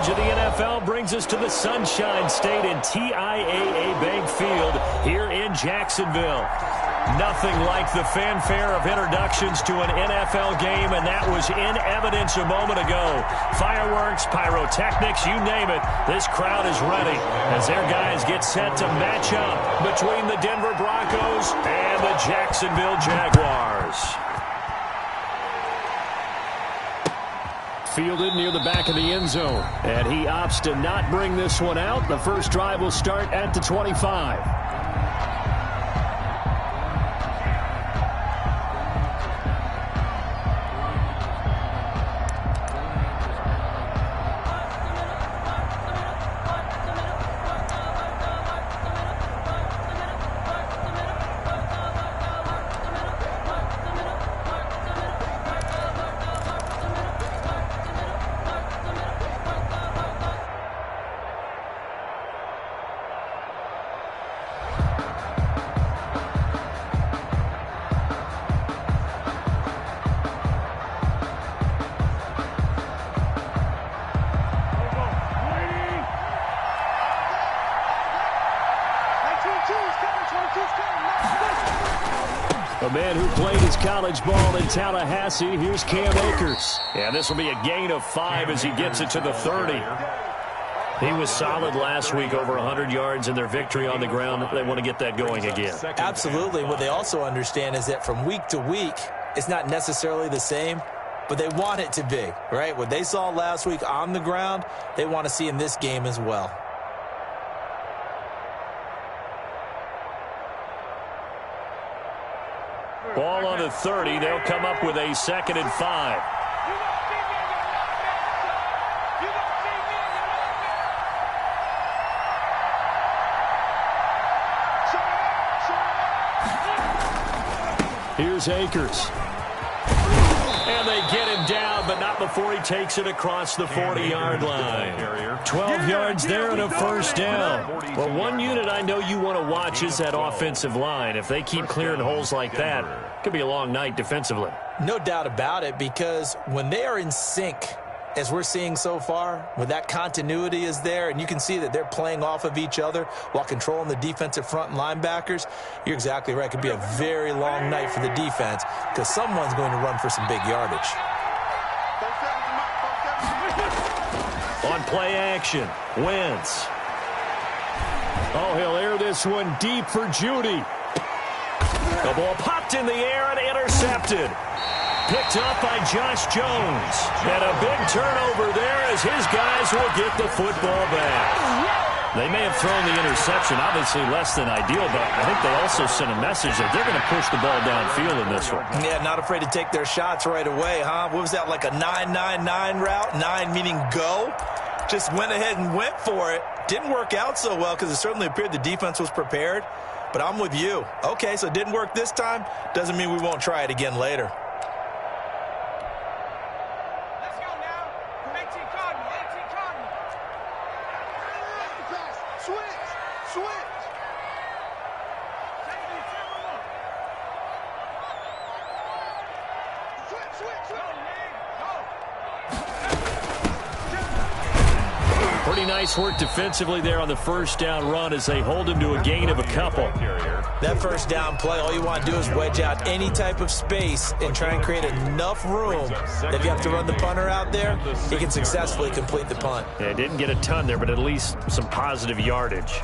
coverage of the NFL brings us to the Sunshine State and TIAA Bank Field here in Jacksonville. Nothing like the fanfare of introductions to an NFL game, and that was in evidence a moment ago. Fireworks, pyrotechnics, you name it, this crowd is ready as their guys get set to match up between the Denver Broncos and the Jacksonville Jaguars. Fielded near the back of the end zone, and he opts to not bring this one out. The first drive will start at the 25. A man who played his college ball in Tallahassee, here's Cam Akers. And this will be a gain of 5 as he gets it to the 30. He was solid last week, over 100 yards in their victory on the ground. They want to get that going again. Absolutely. What they also understand is that from week to week, it's not necessarily the same, but they want it to be, right? What they saw last week on the ground, they want to see in this game as well. Ball on the 30. They'll come up with a 2nd and 5. Here's Akers. And they get him down, but not before he takes it across the 40-yard line. 12 yards there and a first down. Well, one unit I know you want to watch is that offensive line. If they keep clearing holes like that, it could be a long night defensively. No doubt about it, because when they are in sync, as we're seeing so far, when that continuity is there and you can see that they're playing off of each other while controlling the defensive front and linebackers, you're exactly right. It could be a very long night for the defense because someone's going to run for some big yardage. On play action, Wentz. Oh, he'll air this one deep for Judy. The ball popped in the air and intercepted. Picked up by Josh Jones. And a big turnover there as his guys will get the football back. They may have thrown the interception, obviously less than ideal, but I think they also sent a message that they're going to push the ball downfield in this one. Yeah, not afraid to take their shots right away, huh? What was that, like a 9-9-9 route? 9 meaning go? Just went ahead and went for it. Didn't work out so well because it certainly appeared the defense was prepared. But I'm with you. Okay, so it didn't work this time. Doesn't mean we won't try it again later. Let's go now. 18 Cardinal, 18 Cardinal. Switch. Pretty nice work defensively there on the first down run as they hold him to a gain of a couple. That first down play, all you want to do is wedge out any type of space and try and create enough room that if you have to run the punter out there, he can successfully complete the punt. Yeah, didn't get a ton there, but at least some positive yardage.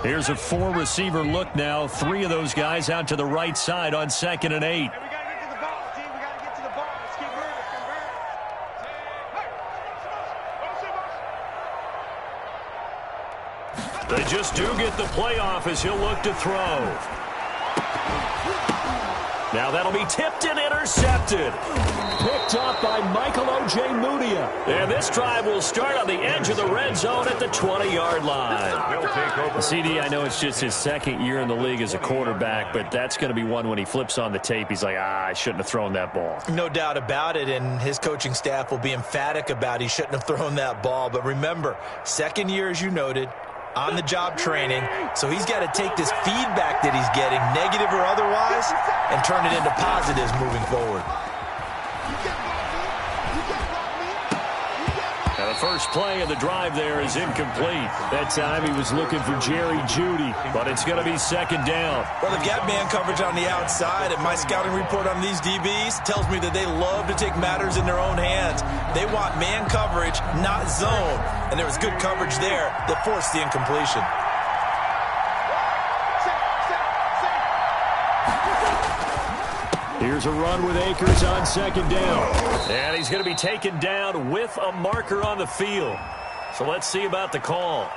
Here's a 4-receiver look now. 3 of those guys out to the right side on 2nd and 8. Hey, we got to get to the ball, team. We got to get to the ball. Let's keep moving. They just do get the playoff as he'll look to throw. Now that'll be tipped and intercepted. Picked up by Michael O.J. Mudia. And this drive will start on the edge of the red zone at the 20-yard line. CD, I know it's just his second year in the league as a quarterback, but that's going to be one when he flips on the tape, he's like, I shouldn't have thrown that ball. No doubt about it, and his coaching staff will be emphatic about he shouldn't have thrown that ball. But remember, second year, as you noted, on-the-job training, so he's got to take this feedback that he's getting, negative or otherwise, and turn it into positives moving forward. Now the first play of the drive there is incomplete. That time he was looking for Jerry Jeudy, but it's going to be second down. Well, they've got man coverage on the outside, and my scouting report on these DBs tells me that they love to take matters in their own hands. They want man coverage, not zone, and there was good coverage there that forced the incompletion. Here's a run with Akers on second down. And he's going to be taken down with a marker on the field. So let's see about the call.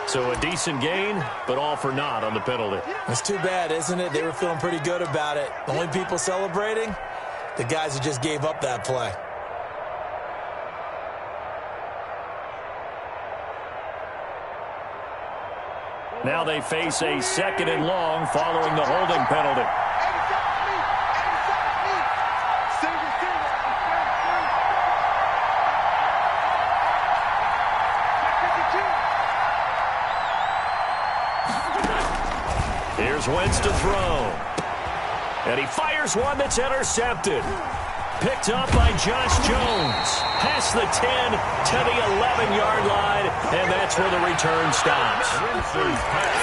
So a decent gain, but all for naught on the penalty. That's too bad, isn't it? They were feeling pretty good about it. The only people celebrating, the guys who just gave up that play. Now they face a second and long following the holding penalty. Here's Wentz to throw. And he fires one that's intercepted. Picked up by Josh Jones. Past the 10 to the 11-yard line, and that's where the return stops.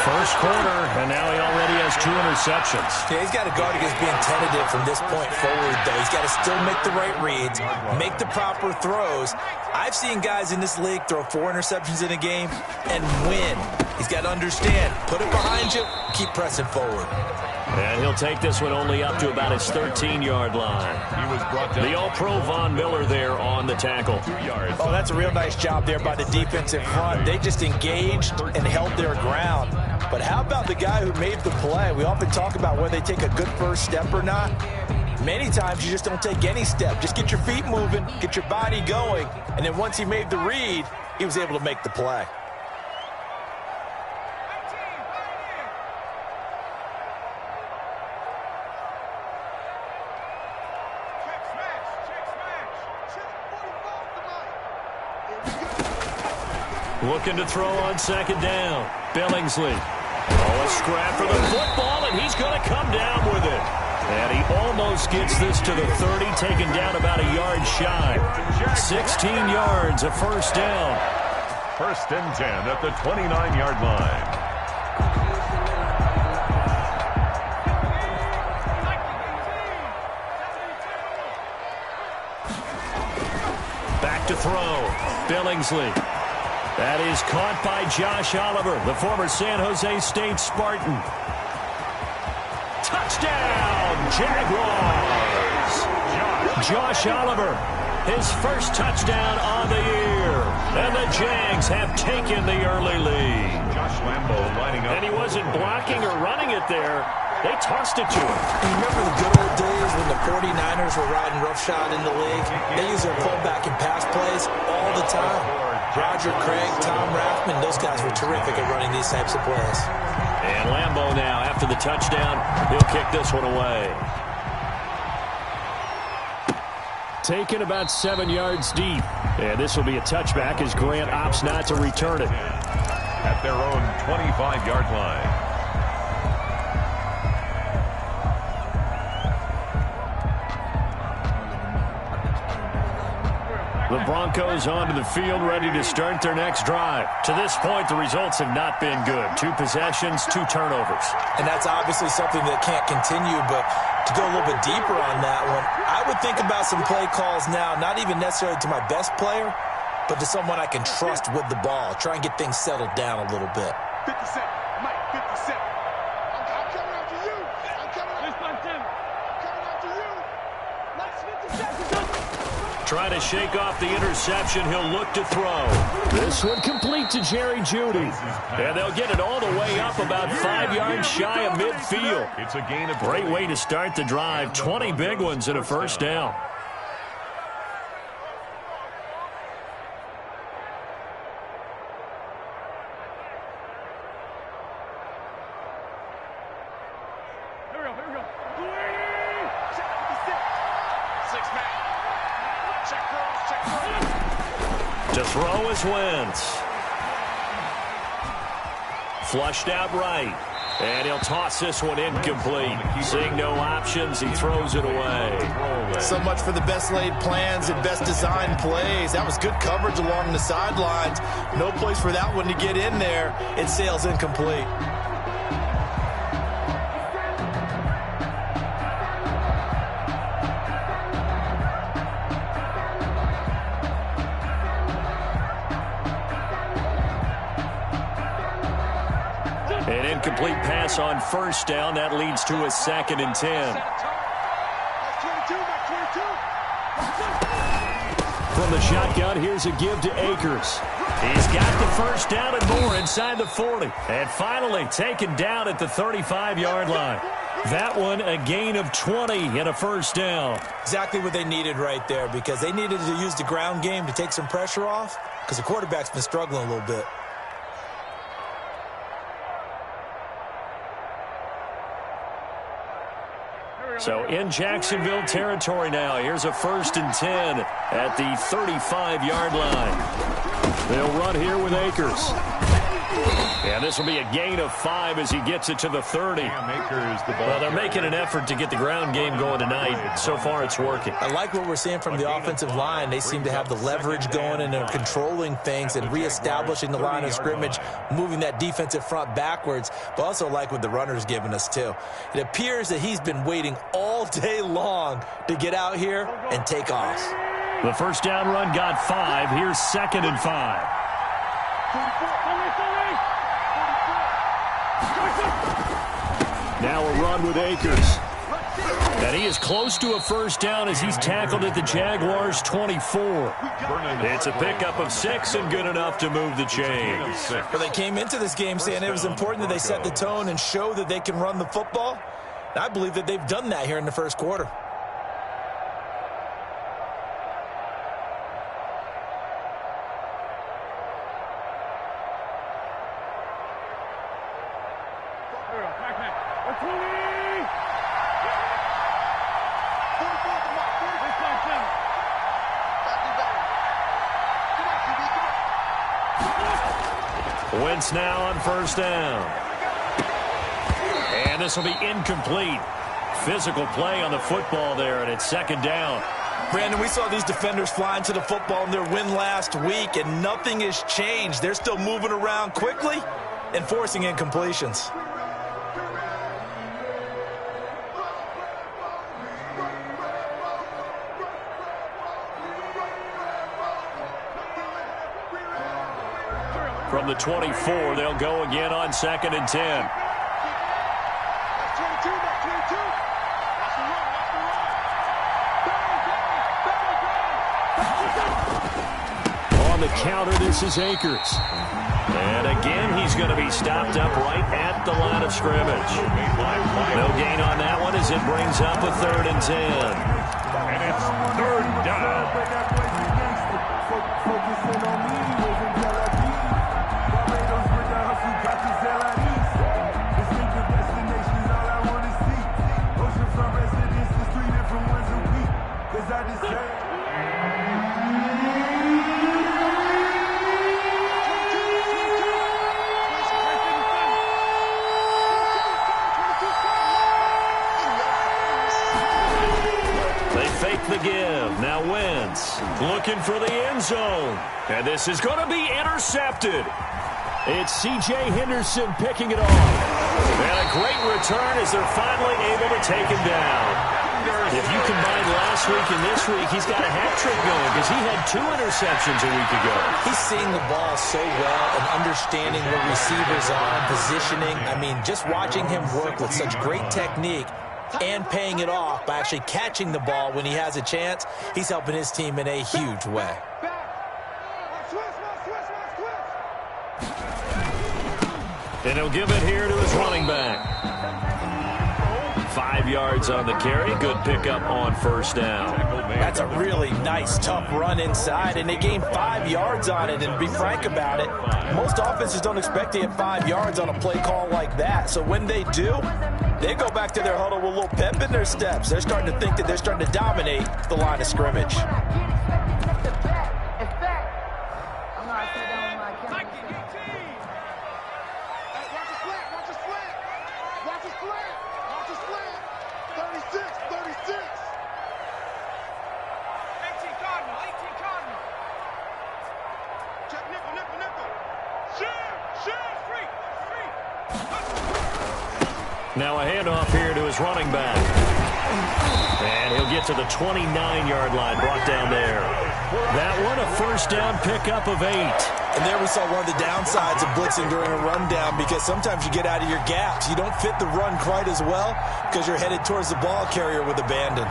First quarter, and now he already has 2 interceptions. Yeah, he's got to guard against being tentative from this point forward, though. He's got to still make the right reads, make the proper throws. I've seen guys in this league throw 4 interceptions in a game and win. He's got to understand, put it behind you, keep pressing forward. And he'll take this one only up to about his 13-yard line. He was brought down. The All-Pro Von Miller there on the tackle. 2 yards. Oh, that's a real nice job there by the defensive front. They just engaged and held their ground. But how about the guy who made the play? We often talk about whether they take a good first step or not. Many times you just don't take any step. Just get your feet moving, get your body going, and then once he made the read, he was able to make the play. Looking to throw on second down. Billingsley. Oh, a scrap for the football, and he's going to come down with it. And he almost gets this to the 30, taken down about a yard shy. 16 yards, a first down. First and 10 at the 29-yard line. Back to throw. Billingsley. That is caught by Josh Oliver, the former San Jose State Spartan. Touchdown, Jaguars! Josh Oliver, his first touchdown on the year. And the Jags have taken the early lead. Josh Lambo lining up. And he wasn't blocking or running it there. They tossed it to him. You remember the good old days when the 49ers were riding roughshod in the league? They use their pullback and pass plays all the time. Roger Craig, Tom Rathman, those guys were terrific at running these types of plays. And Lambo now, after the touchdown, he'll kick this one away. Taken about 7 yards deep. And this will be a touchback as Grant opts not to return it. At their own 25-yard line. The Broncos onto the field, ready to start their next drive. To this point, the results have not been good. 2 possessions, 2 turnovers. And that's obviously something that can't continue, but to go a little bit deeper on that one, I would think about some play calls now, not even necessarily to my best player, but to someone I can trust with the ball. Try and get things settled down a little bit. 57. Mike, 57. I'm coming after you. I'm coming after you. Coming after you. Mike's 57. Trying to shake off the interception. He'll look to throw. This one complete to Jerry Jeudy. And they'll get it all the way up about 5 yards shy of midfield. It's a gain of Great way to start the drive. 20 big ones and a first down. To throw is Wentz. Flushed out right. And he'll toss this one incomplete. Seeing no options, he throws it away. So much for the best laid plans and best designed plays. That was good coverage along the sidelines. No place for that one to get in there. It sails incomplete. An incomplete pass on first down. That leads to a 2nd and 10. From the shotgun, here's a give to Akers. He's got the first down and more inside the 40. And finally taken down at the 35-yard line. That one a gain of 20 and a first down. Exactly what they needed right there, because they needed to use the ground game to take some pressure off, because the quarterback's been struggling a little bit. So in Jacksonville territory now. Here's a 1st and 10 at the 35-yard line. They'll run here with Akers. And this will be a gain of 5 as he gets it to the 30. Well, they're making an effort to get the ground game going tonight. So far, it's working. I like what we're seeing from the offensive line. They seem to have the leverage going and they're controlling things and reestablishing the line of scrimmage, moving that defensive front backwards, but also like what the runner's giving us, too. It appears that he's been waiting all day long to get out here and take off. The first down run got 5. Here's 2nd and 5. Now a run with Akers. And he is close to a first down as he's tackled at the Jaguars' 24. It's a pickup of 6 and good enough to move the chains. Well, they came into this game saying it was important that they set the tone and show that they can run the football. And I believe that they've done that here in the first quarter. Wentz now on first down. And this will be incomplete. Physical play on the football there, and it's 2nd down. Brandon, we saw these defenders flying to the football in their win last week, and nothing has changed. They're still moving around quickly and forcing incompletions. From the 24, they'll go again on 2nd and 10. On the counter, this is Akers. And again, he's going to be stopped up right at the line of scrimmage. No gain on that one as it brings up a 3rd and 10. And it's 3rd down. The give. Now Wentz looking for the end zone. And this is going to be intercepted. It's C.J. Henderson picking it off. And a great return as they're finally able to take him down. If you combine last week and this week, he's got a hat trick going because he had 2 interceptions a week ago. He's seeing the ball so well and understanding where receivers are, positioning. I mean, just watching him work with such great technique, and paying it off by actually catching the ball when he has a chance. He's helping his team in a huge way. And he'll give it here to his running back. 5 yards on the carry. Good pickup on first down. That's a really nice, tough run inside, and they gained 5 yards on it. And to be frank about it, most offenses don't expect to get 5 yards on a play call like that. So when they do, they go back to their huddle with a little pep in their steps. They're starting to think that they're starting to dominate the line of scrimmage. Now a handoff here to his running back. And he'll get to the 29-yard line, brought down there. That one, a first down pickup of 8. And there we saw one of the downsides of blitzing during a rundown, because sometimes you get out of your gaps. You don't fit the run quite as well because you're headed towards the ball carrier with abandon.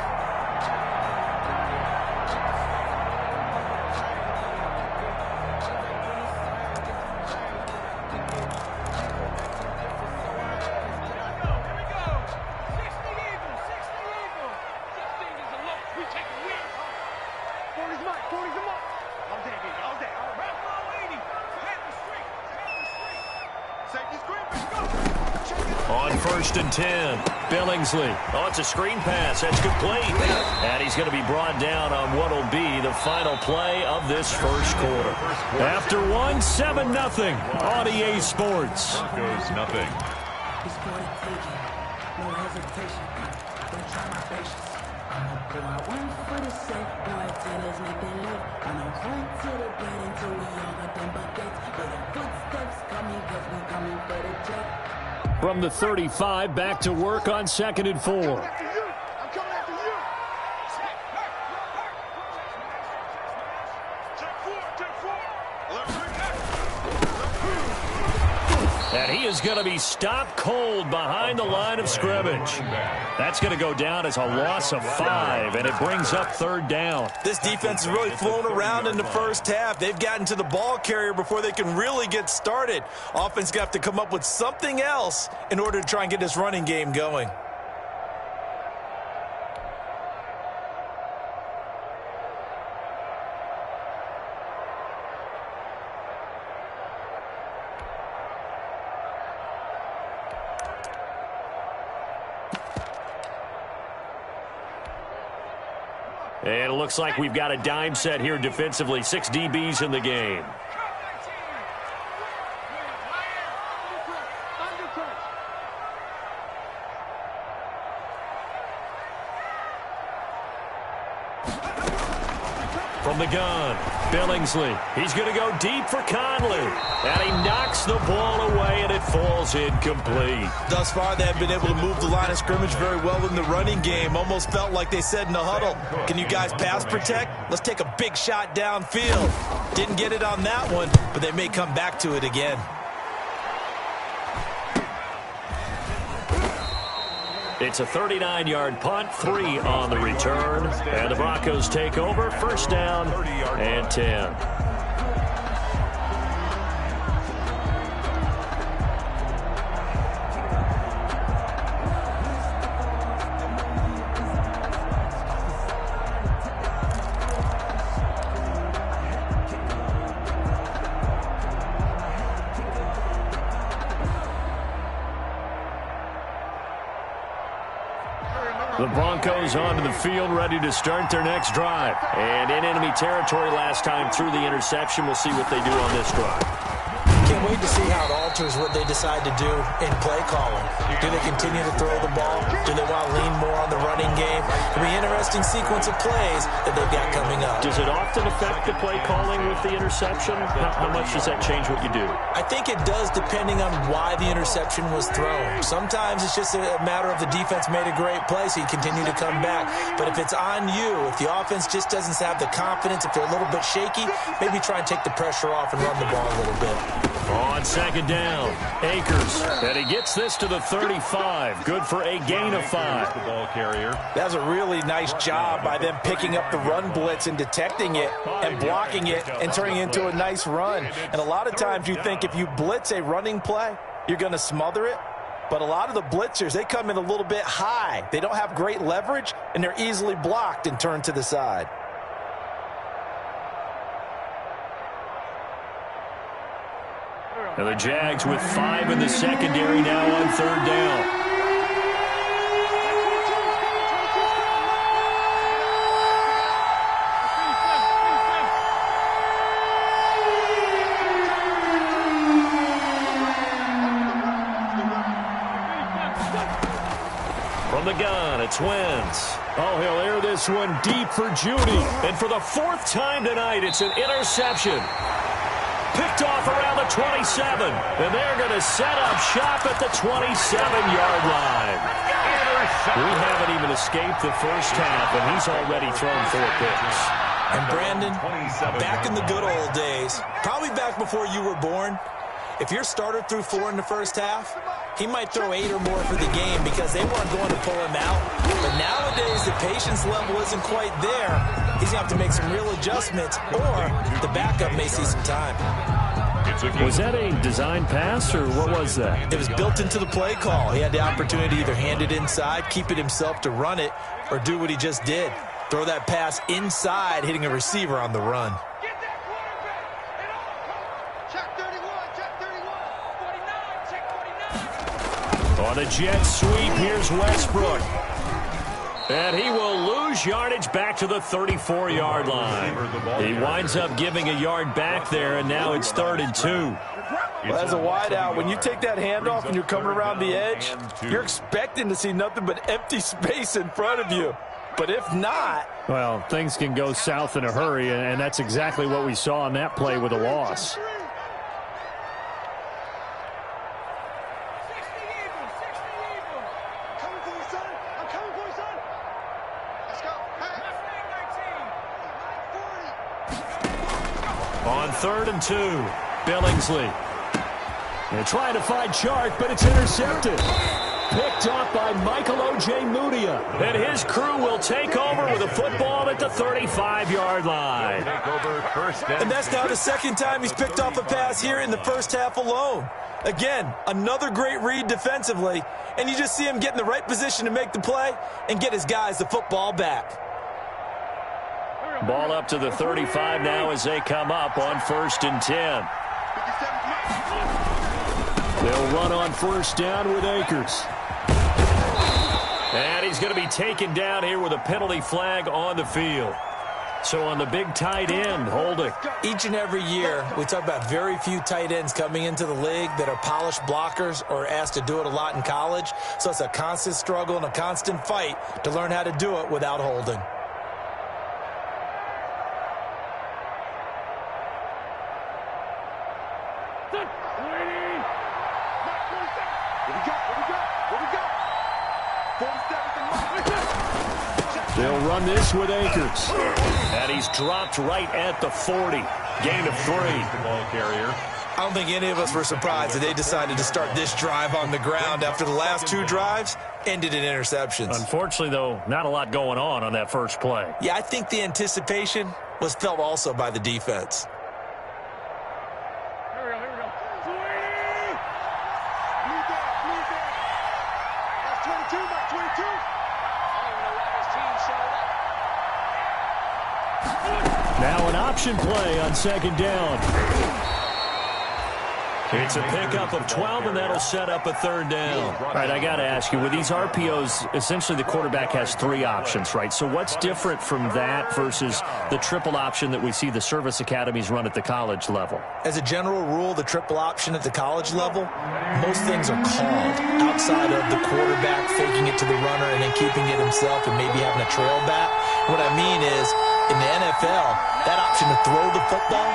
On 1st and 10, Billingsley. Oh, it's a screen pass. That's complete. And he's going to be brought down on what will be the final play of this first quarter. After one, 7-0 on EA Sports. Broncos, nothing. From the 35, back to work on 2nd and 4. And he is going to be stopped cold behind the line of scrimmage. That's going to go down as a loss of 5, and it brings up 3rd down. This defense has really flown around in the first half. They've gotten to the ball carrier before they can really get started. Offense going to have to come up with something else in order to try and get this running game going. And it looks like we've got a dime set here defensively. 6 DBs in the game. From the gun, Billingsley. He's going to go deep for Conley. And he knocks the ball away, and it falls incomplete. Thus far, they have been able to move the line of scrimmage very well in the running game. Almost felt like they said in the huddle, can you guys pass protect? Let's take a big shot downfield. Didn't get it on that one, but they may come back to it again. It's a 39-yard punt, 3 on the return. And the Broncos take over, 1st down and 10. The Broncos onto the field, ready to start their next drive. And in enemy territory last time through the interception. We'll see what they do on this drive. Can't wait to see how it alters what they decide to do in play calling. Do they continue to throw the ball? Do they want to lean more on the running game? It'll be an interesting sequence of plays that they've got coming up. Does it often affect the play calling with the interception? How much does that change what you do? I think it does, depending on why the interception was thrown. Sometimes it's just a matter of the defense made a great play, so you continue to come back. But if it's on you, if the offense just doesn't have the confidence, if they're a little bit shaky, maybe try and take the pressure off and run the ball a little bit. On second down, Akers. And he gets this to the 35. Good for a gain of 5. The ball carrier. That's a really nice job by them picking up the run blitz and detecting it and blocking it and turning it into a nice run. And a lot of times you think if you blitz a running play, you're going to smother it. But a lot of the blitzers, they come in a little bit high. They don't have great leverage, and they're easily blocked and turned to the side. And the Jags with 5 in the secondary now on third down. From the gun, it's Wentz. Oh, he'll air this one deep for Judy. And for the 4th time tonight, it's an interception. Picked off around the 27. And they're going to set up shop at the 27-yard line. We haven't even escaped the first half, and he's already thrown 4 picks. And Brandon, back in the good old days, probably back before you were born, if your starter threw 4 in the first half, he might throw 8 or more for the game because they weren't going to pull him out. But nowadays, the patience level isn't quite there. He's going to have to make some real adjustments, or the backup may see some time. Was that a design pass, or what was that? It was built into the play call. He had the opportunity to either hand it inside, keep it himself to run it, or do what he just did. Throw that pass inside, hitting a receiver on the run. Get that quarterback. Check 31, check 31. 49, check 49. On a jet sweep, here's Westbrook. And he will lose yardage back to the 34-yard line. He winds up giving a yard back there, and now it's 3rd and 2. Well, as a wideout, when you take that handoff and you're coming around the edge, you're expecting to see nothing but empty space in front of you. But if not... Well, things can go south in a hurry, and that's exactly what we saw on that play with a loss. On 3rd and 2, Billingsley. They're trying to find Chark, but it's intercepted. Picked off by Michael O.J. Mudia. And his crew will take over with a football at the 35-yard line. And that's now the 2nd time he's picked off a pass here in the first half alone. Again, another great read defensively, and you just see him get in the right position to make the play and get his guys the football back. Ball up to the 35 now as they come up on 1st and 10. They'll run on 1st down with Akers. And he's going to be taken down here with a penalty flag on the field. So on the big tight end, holding. Each and every year, we talk about very few tight ends coming into the league that are polished blockers or asked to do it a lot in college. So it's a constant struggle and a constant fight to learn how to do it without holding. They'll run this with Akers. And he's dropped right at the 40. Gain of 3. The ball carrier. I don't think any of us were surprised that they decided to start this drive on the ground after the last 2 drives ended in interceptions. Unfortunately, though, not a lot going on that first play. Yeah, I think the anticipation was felt also by the defense. Here we go, here we go. That's 22, that's 22. I don't even know why this team showed up. Now an option play on 2nd down. It's a pickup of 12, and that'll set up a 3rd down. All right, I got to ask you, with these RPOs, essentially the quarterback has 3 options, right? So what's different from that versus the triple option that we see the service academies run at the college level? As a general rule, the triple option at the college level, most things are called outside of the quarterback faking it to the runner and then keeping it himself and maybe having a trail back. What I mean is, in the NFL, that option to throw the football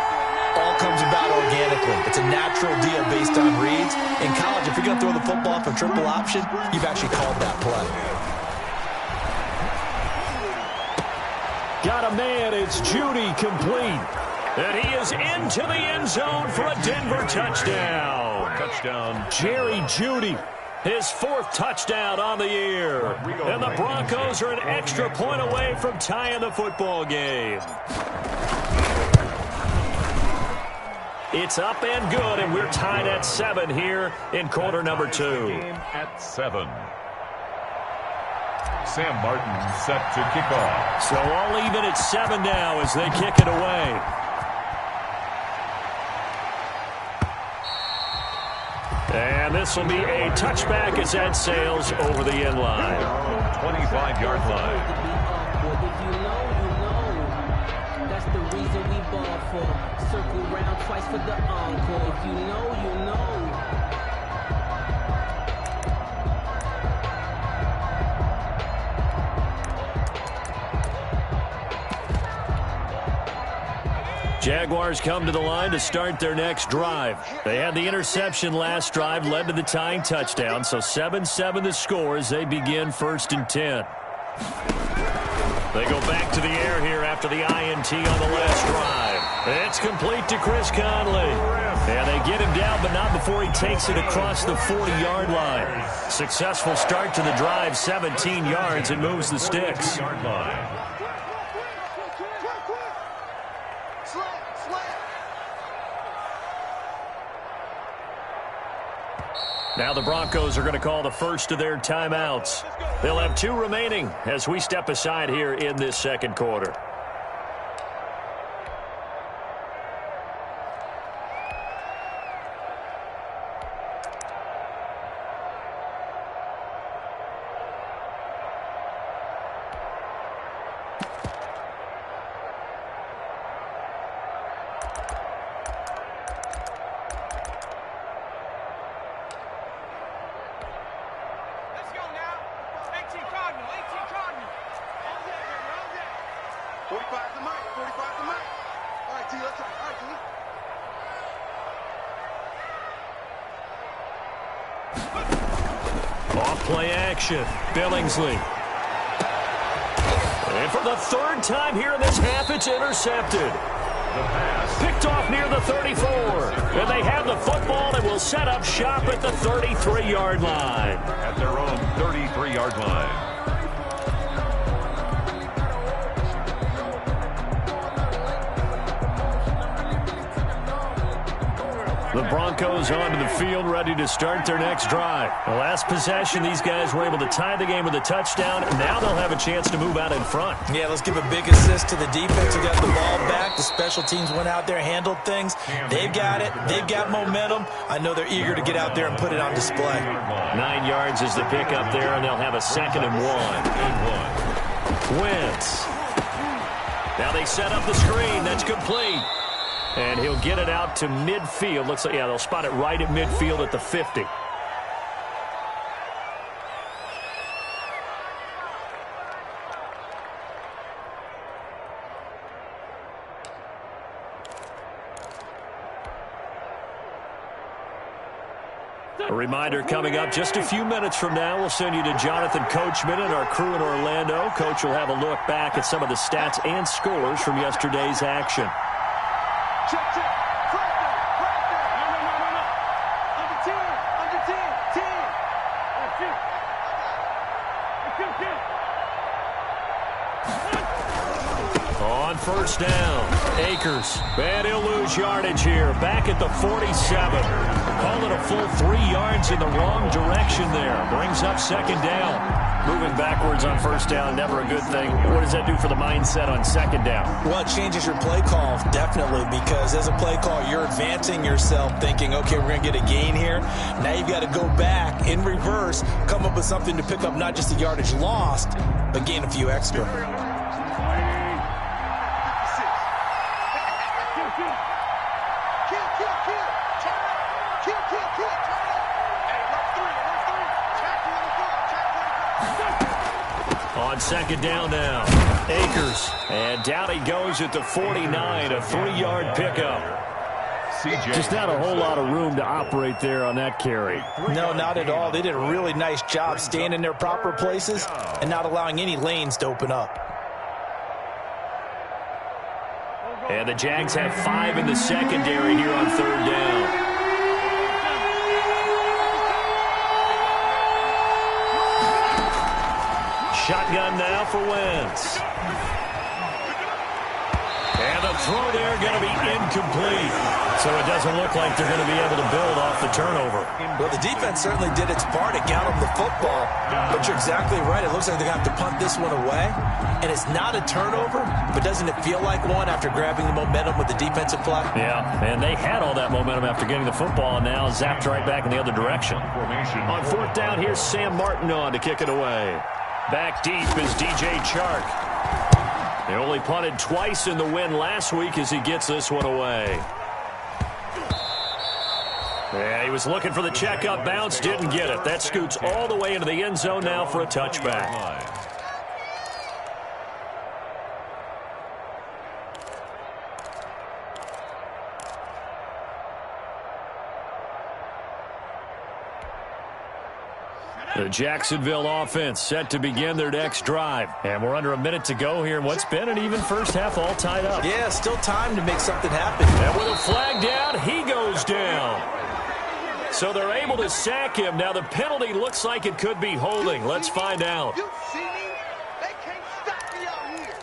all comes about organically. It's a natural deal based on reads. In college, if you're going to throw the football for triple option, you've actually called that play. Got a man, it's Judy complete. And he is into the end zone for a Denver touchdown. Touchdown. Jerry Jeudy, his 4th touchdown on the year. And the Broncos are an extra point away from tying the football game. It's up and good, and we're tied at 7 here in quarter number 2. Game at 7. Sam Martin set to kick off. So all even at 7 now as they kick it away. And this will be a touchback as that sails over the end line. 25-yard line. If you know, you know. That's the reason we ball for. Circle round twice for the encore. If you know, you know. Jaguars come to the line to start their next drive. They had the interception last drive, led to the tying touchdown, so 7-7 the score as they begin 1st and 10. They go back to the air here after the INT on the last drive. It's complete to Chris Conley. And they get him down, but not before he takes it across the 40-yard line. Successful start to the drive, 17 yards, and moves the sticks. Now the Broncos are going to call the first of their timeouts. They'll have 2 remaining as we step aside here in this second quarter. Off-play action. Billingsley. And for the 3rd time here in this half, it's intercepted. Picked off near the 34. And they have the football and will set up shop at the 33-yard line. At their own 33-yard line. The Broncos onto the field, ready to start their next drive. The last possession, these guys were able to tie the game with a touchdown. Now they'll have a chance to move out in front. Yeah, let's give a big assist to the defense who got the ball back. The special teams went out there, handled things. They've got it. They've got momentum. I know they're eager to get out there and put it on display. 9 yards is the pickup there, and they'll have a 2nd and 1. Wentz. Now they set up the screen. That's complete. And he'll get it out to midfield. Looks like, yeah, they'll spot it right at midfield at the 50. A reminder coming up just a few minutes from now, we'll send you to Jonathan Coachman and our crew in Orlando. Coach will have a look back at some of the stats and scores from yesterday's action. Check. Flag down. No. Under 10. Under 10. 10. On 1st down, Akers. And he'll lose yardage here. Back at the 47. Call it a full 3 yards in the wrong direction there. Brings up 2nd down. Moving backwards on 1st down, never a good thing. What does that do for the mindset on 2nd down? Well, it changes your play call, definitely, because as a play call, you're advancing yourself thinking, okay, we're going to get a gain here. Now you've got to go back in reverse, come up with something to pick up not just the yardage lost, but gain a few extra. On 2nd down now, Akers. And down he goes at the 49, a 3-yard pickup. Just not a whole lot of room to operate there on that carry. No, not at all. They did a really nice job staying in their proper places and not allowing any lanes to open up. And the Jags have 5 in the secondary here on 3rd down. Shotgun now for Wentz. And the throw there going to be incomplete. So it doesn't look like they're going to be able to build off the turnover. Well, the defense certainly did its part. It got them the football. But you're exactly right. It looks like they're going to have to punt this one away. And it's not a turnover, but doesn't it feel like one after grabbing the momentum with the defensive play? Yeah, and they had all that momentum after getting the football, and now zapped right back in the other direction. On 4th down, here's Sam Martin on to kick it away. Back deep is DJ Chark. They only punted twice in the win last week as he gets this one away. Yeah, he was looking for the checkup bounce, didn't get it. That scoots all the way into the end zone now for a touchback. The Jacksonville offense set to begin their next drive. And we're under a minute to go here in what's been an even first half, all tied up. Yeah, still time to make something happen. And with a flag down, he goes down. So they're able to sack him. Now the penalty looks like it could be holding. Let's find out. You see me? They can't stop me out here.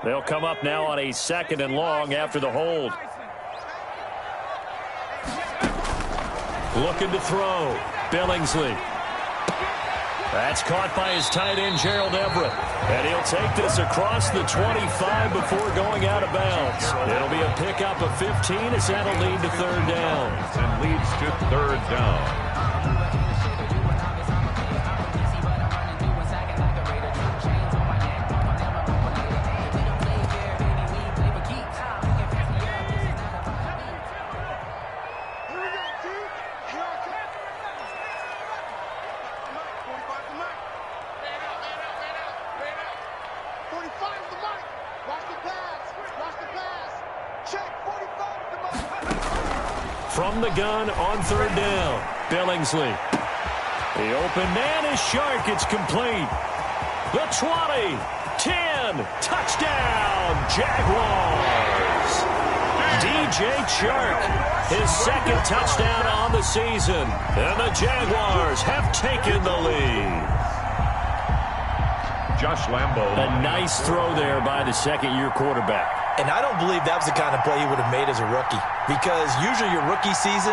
They'll come up now on a 2nd and long after the hold. Looking to throw. Billingsley. That's caught by his tight end, Gerald Everett. And he'll take this across the 25 before going out of bounds. It'll be a pickup of 15 as that'll lead to 3rd down. And leads to 3rd down. From the gun on 3rd down, Billingsley. The open man is Shark. It's complete. The 20, 10, touchdown, Jaguars. DJ Chark, his 2nd touchdown on the season. And the Jaguars have taken the lead. Josh Lambo. A nice throw there by the 2nd-year quarterback. And I don't believe that was the kind of play he would have made as a rookie, because usually your rookie season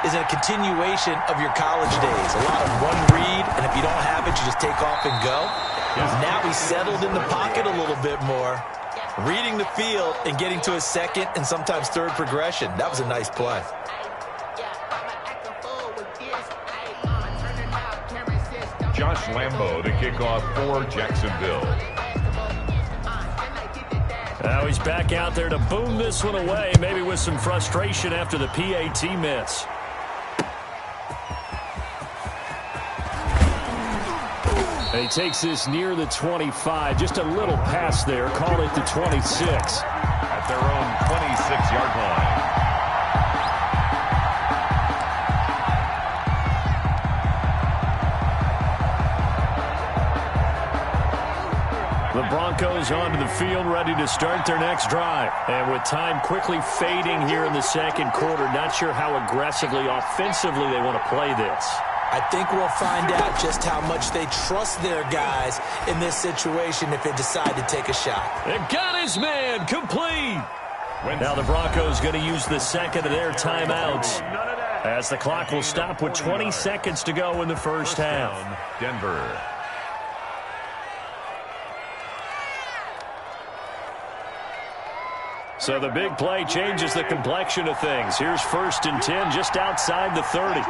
is a continuation of your college days. A lot of one read, and if you don't have it, you just take off and go. Now he's settled in the pocket a little bit more, reading the field and getting to his 2nd and sometimes 3rd progression. That was a nice play. Josh Lambo to kick off for Jacksonville. Now he's back out there to boom this one away, maybe with some frustration after the PAT miss. He takes this near the 25, just a little pass there, call it the 26. At their own 26-yard line. The Broncos onto the field, ready to start their next drive. And with time quickly fading here in the 2nd quarter, not sure how aggressively, offensively they want to play this. I think we'll find out just how much they trust their guys in this situation if they decide to take a shot. And got his man complete. Now the Broncos going to use the 2nd of their timeouts, as the clock will stop with 20 seconds to go in the first half. Denver. So the big play changes the complexion of things. Here's 1st and 10 just outside the 30.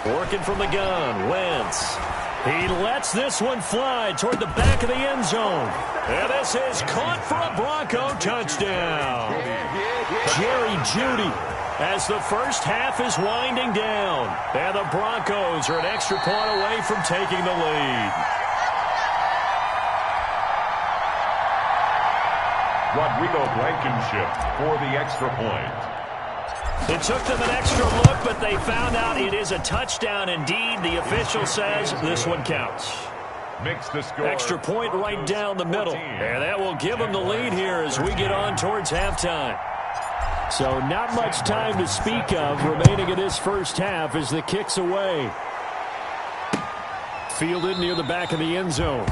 Working from the gun, Wentz. He lets this one fly toward the back of the end zone. And this is caught for a Bronco touchdown. Jerry Jeudy as the first half is winding down. And the Broncos are an extra point away from taking the lead. Rodrigo Blankenship for the extra point. It took them an extra look, but they found out it is a touchdown indeed. The official says this one counts. Makes the score. Extra point right down the middle. 14. And that will give them the lead here as we get on towards halftime. So not much time to speak of remaining in this first half as the kick's away. Fielded near the back of the end zone.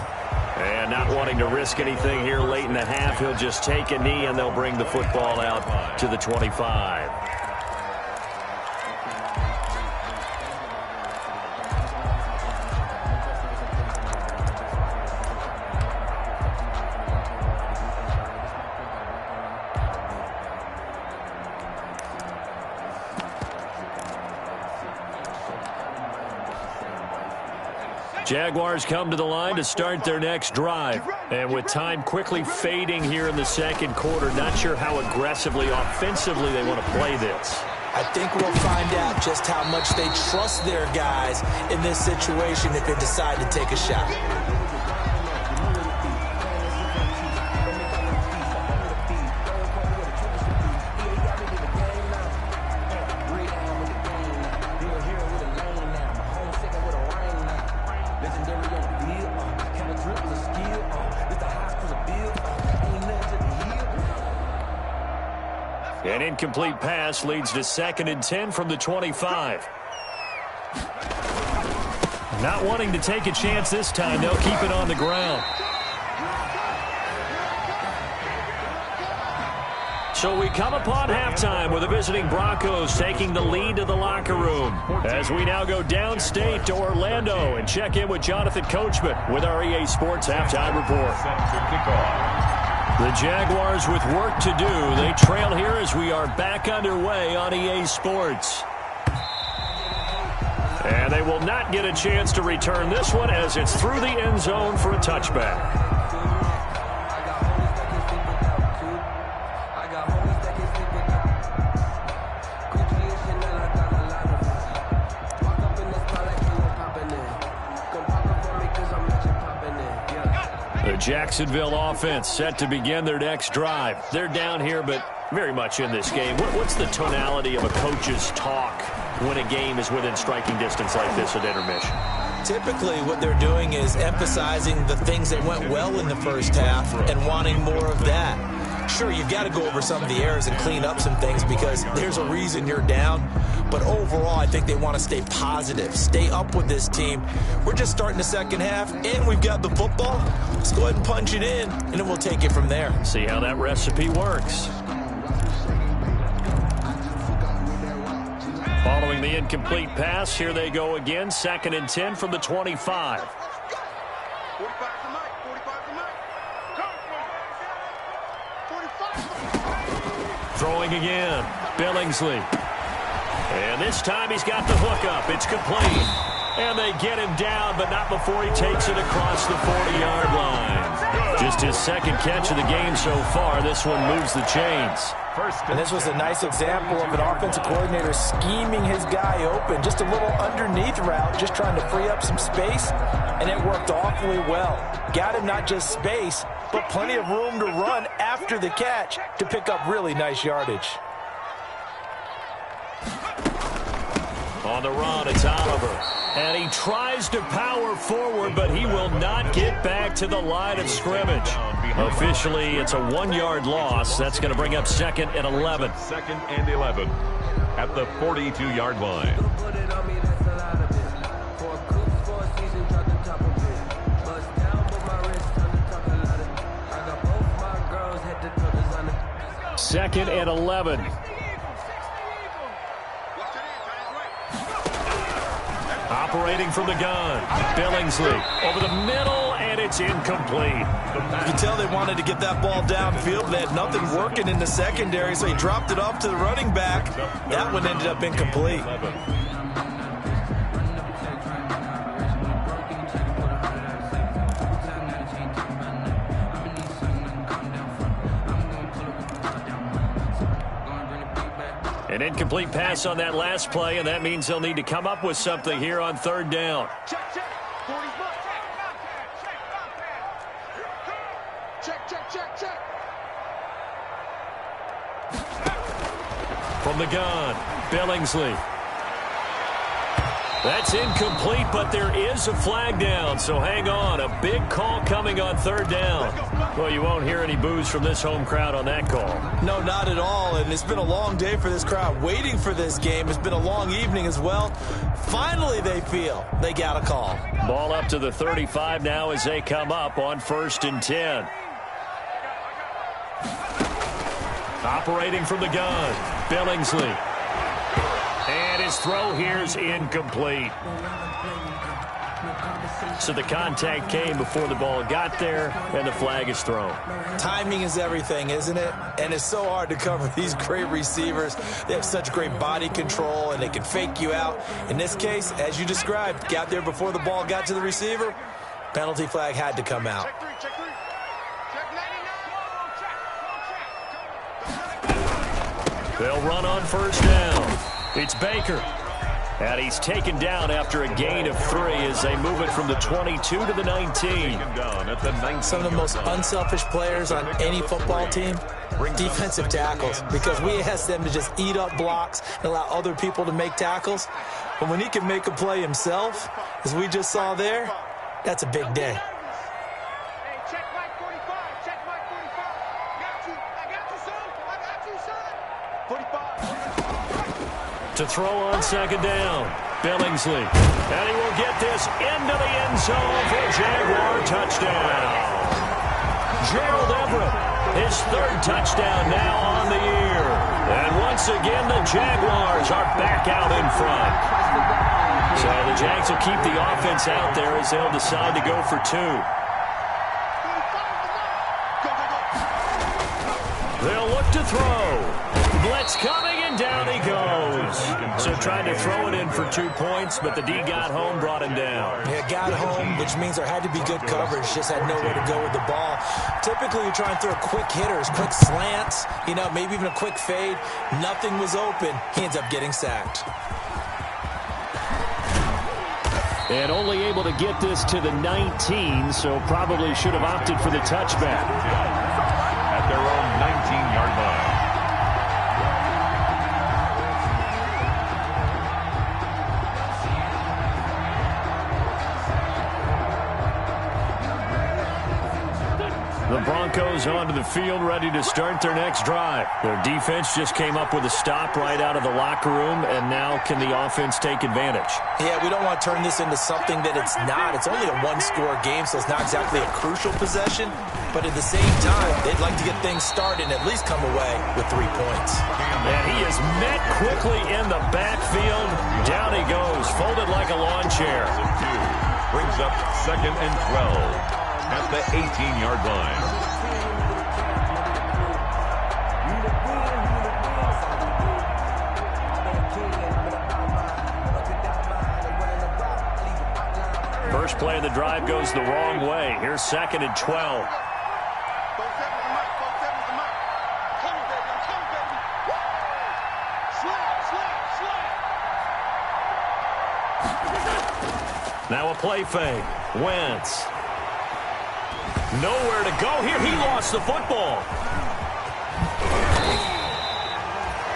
And not wanting to risk anything here late in the half, he'll just take a knee and they'll bring the football out to the 25. Jaguars come to the line to start their next drive. And with time quickly fading here in the second quarter, not sure how aggressively, offensively they want to play this. I think we'll find out just how much they trust their guys in this situation if they decide to take a shot. An incomplete pass leads to 2nd and 10 from the 25. Not wanting to take a chance this time, they'll keep it on the ground. So we come upon halftime with the visiting Broncos taking the lead to the locker room. As we now go downstate to Orlando and check in with Jonathan Coachman with our EA Sports Halftime Report. Set to kick off. The Jaguars with work to do. They trail here as we are back underway on EA Sports. And they will not get a chance to return this one as it's through the end zone for a touchback. The Jacksonville offense set to begin their next drive. They're down here, but very much in this game. What's the tonality of a coach's talk when a game is within striking distance like this at intermission? Typically, what they're doing is emphasizing the things that went well in the first half and wanting more of that. Sure, you've got to go over some of the errors and clean up some things because there's a reason you're down. But overall, I think they want to stay positive, stay up with this team. We're just starting the second half, and we've got the football. Let's go ahead and punch it in, and then we'll take it from there. See how that recipe works. Following the incomplete pass, here they go again. 2nd and 10 from the 25. 45 to Mike. 45 to Mike. 45. Throwing again. Billingsley. And this time he's got the hook up. It's complete. And they get him down, but not before he takes it across the 40-yard line. Just his second catch of the game so far. This one moves the chains. And this was a nice example of an offensive coordinator scheming his guy open. Just a little underneath route, just trying to free up some space, and it worked awfully well. Got him not just space, but plenty of room to run after the catch to pick up really nice yardage. On the run, it's Oliver. And he tries to power forward, but he will not get back to the line of scrimmage. Officially, it's a 1-yard loss. That's going to bring up 2nd and 11. 2nd and 11 at the 42-yard line. Second and 11. Operating from the gun. Billingsley over the middle, and it's incomplete. You can tell they wanted to get that ball downfield, but they had nothing working in the secondary, so he dropped it off to the running back. That one ended up incomplete. An incomplete pass on that last play, and that means they'll need to come up with something here on third down. Check. 40's mark. Check. From the gun, Billingsley. That's incomplete, but there is a flag down, so hang on. A big call coming on third down. Well, you won't hear any boos from this home crowd on that call. No, not at all, and it's been a long day for this crowd waiting for this game. It's been a long evening as well. Finally, they feel they got a call. Ball up to the 35 now as they come up on 1st and 10. Operating from the gun, Billingsley. And his throw here is incomplete. So the contact came before the ball got there, and the flag is thrown. Timing is everything, isn't it? And it's so hard to cover these great receivers. They have such great body control, and they can fake you out. In this case, as you described, got there before the ball got to the receiver. Penalty flag had to come out. Check 99. They'll run on 1st down. It's Baker. And he's taken down after a gain of 3 as they move it from the 22 to the 19. Some of the most unselfish players on any football team, defensive tackles, because we ask them to just eat up blocks and allow other people to make tackles. But when he can make a play himself, as we just saw there, that's a big day. Hey, check Mike 45. I got you, son. 45. To throw on 2nd down, Billingsley. And he will get this into the end zone for a Jaguar touchdown. Gerald Everett, his 3rd touchdown now on the year. And once again, the Jaguars are back out in front. So the Jags will keep the offense out there as they'll decide to go for 2. They'll look to throw. Blitz coming, and down he goes. So tried to throw it in for 2 points, but the D got home, brought him down. Yeah, got home, which means there had to be good coverage. Just had nowhere to go with the ball. Typically, you try and throw quick hitters, quick slants, maybe even a quick fade. Nothing was open. He ends up getting sacked. And only able to get this to the 19, so probably should have opted for the touchback. At their own 19-yard line. The Broncos onto the field, ready to start their next drive. Their defense just came up with a stop right out of the locker room, and now can the offense take advantage? Yeah, we don't want to turn this into something that it's not. It's only a one-score game, so it's not exactly a crucial possession. But at the same time, they'd like to get things started and at least come away with 3 points. And he is met quickly in the backfield. Down he goes, folded like a lawn chair. Brings up 2nd and 12. At the 18-yard line. First play of the drive goes the wrong way. Here's 2nd and 12. Now a play fake. Wentz. Nowhere to go here. He lost the football.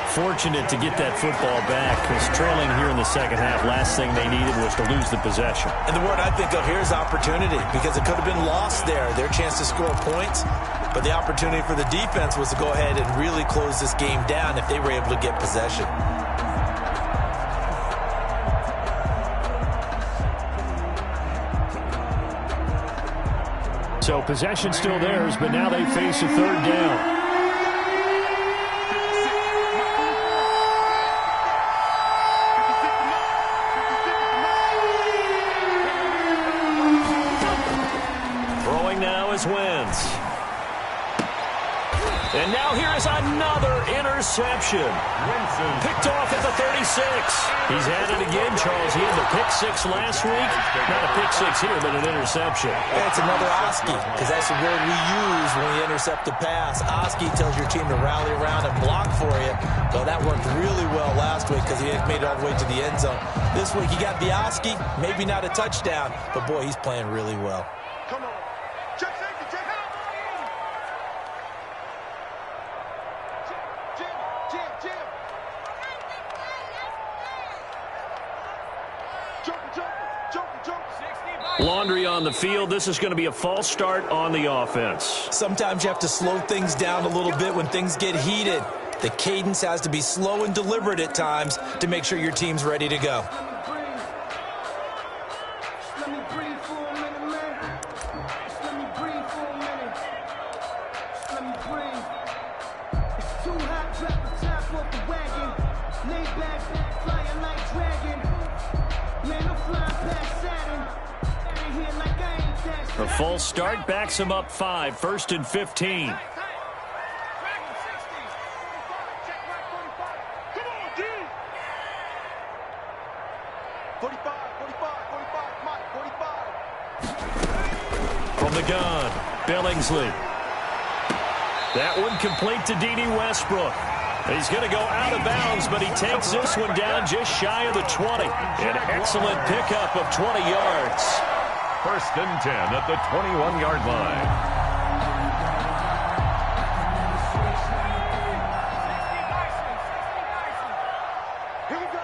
Fortunate to get that football back because trailing here in the second half, last thing they needed was to lose the possession. And the word I think of here is opportunity, because it could have been lost there, their chance to score points. But the opportunity for the defense was to go ahead and really close this game down if they were able to get possession. So possession still theirs, but now they face a 3rd down. Throwing now is Wentz. And now here is another interception. interception. Picked off at the 36. He's at it again, Charles. He had the pick six last week. Not a pick six here, but an interception. Yeah, it's another Oski, because that's the word we use when we intercept a pass. Oski tells your team to rally around and block for you. Well, that worked really well last week because he made it all the way to the end zone. This week he got the Oski, maybe not a touchdown, but boy, he's playing really well. Come on. Check safety, check out. Jim. Jump. Laundry on the field. This is going to be a false start on the offense. Sometimes you have to slow things down a little bit when things get heated. The cadence has to be slow and deliberate at times to make sure your team's ready to go. A false start backs him up 5, 1st and 15. From the gun, Billingsley. That one complete to Dede Westbrook. He's going to go out of bounds, but he takes this one down just shy of the 20. An excellent pickup of 20 yards. 1st and 10 at the 21-yard line. Here we go.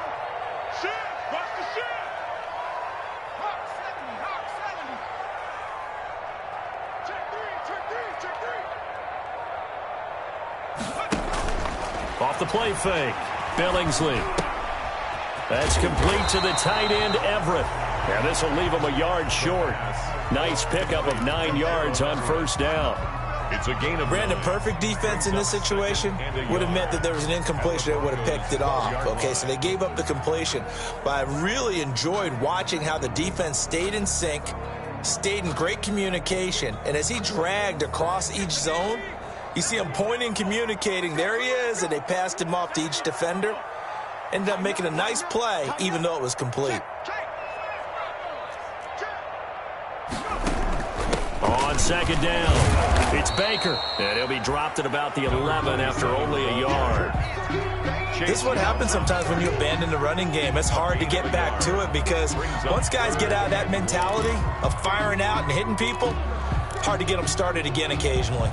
Shit. Watch the shit. Hawk 70. Check three. Off the play fake. Billingsley. That's complete to the tight end, Everett. And this will leave him a yard short. Nice pickup of 9 yards on 1st down. It's a gain of Brandon, perfect defense in this situation would have meant that there was an incompletion that would have picked it off. Okay, so they gave up the completion. But I really enjoyed watching how the defense stayed in sync, stayed in great communication, and as he dragged across each zone, you see him pointing, communicating. There he is, and they passed him off to each defender. Ended up making a nice play, even though it was complete. On 2nd down, it's Baker. And he'll be dropped at about the 11 after only a yard. This is what happens sometimes when you abandon the running game. It's hard to get back to it because once guys get out of that mentality of firing out and hitting people, hard to get them started again occasionally.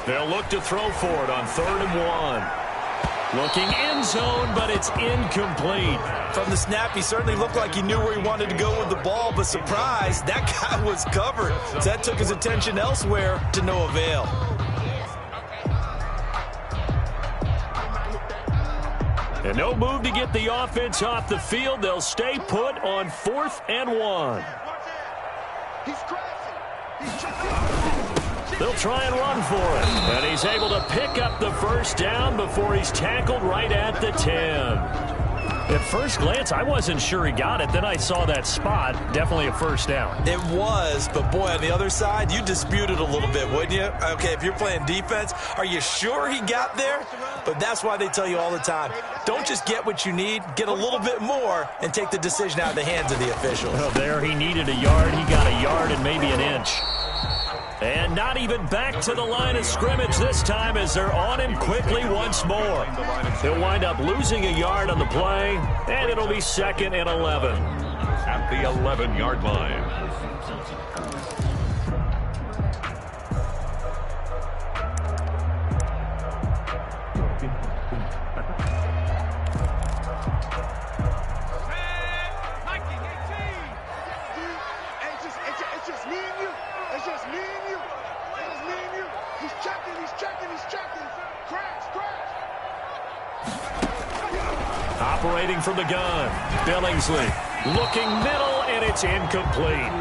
They'll look to throw for it on 3rd and 1. Looking end zone, but it's incomplete. From the snap, he certainly looked like he knew where he wanted to go with the ball, but surprise, that guy was covered. So that took his attention elsewhere to no avail. And no move to get the offense off the field. They'll stay put on 4th and 1. They'll try and run for it. And he's able to pick up the 1st down before he's tackled right at the 10. At first glance, I wasn't sure he got it. Then I saw that spot. Definitely a 1st down. It was, but boy, on the other side, you disputed a little bit, wouldn't you? Okay, if you're playing defense, are you sure he got there? But that's why they tell you all the time, don't just get what you need, get a little bit more, and take the decision out of the hands of the officials. Well, there he needed a yard. He got a yard and maybe an inch. And not even back to the line of scrimmage this time as they're on him quickly once more. He'll wind up losing a yard on the play, and it'll be 2nd and 11. At the 11-yard line. Operating from the gun, Billingsley. Looking middle, and it's incomplete.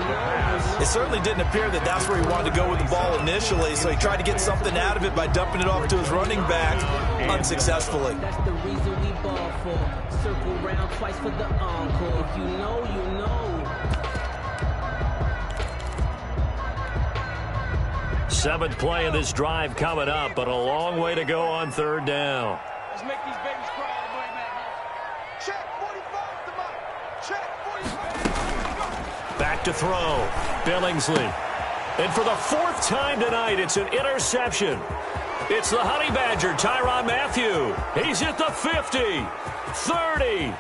It certainly didn't appear that that's where he wanted to go with the ball initially, so he tried to get something out of it by dumping it off to his running back unsuccessfully. That's the reason we ball for. Circle round twice for the encore. If you know, you know. Seventh play of this drive coming up, but a long way to go on third down. Let's make these babies cry all the way, man. Check 45 to Mike. Check 45. Back to throw. Billingsley. And for the fourth time tonight, it's an interception. It's the Honey Badger, Tyrann Mathieu. He's at the 50, 30,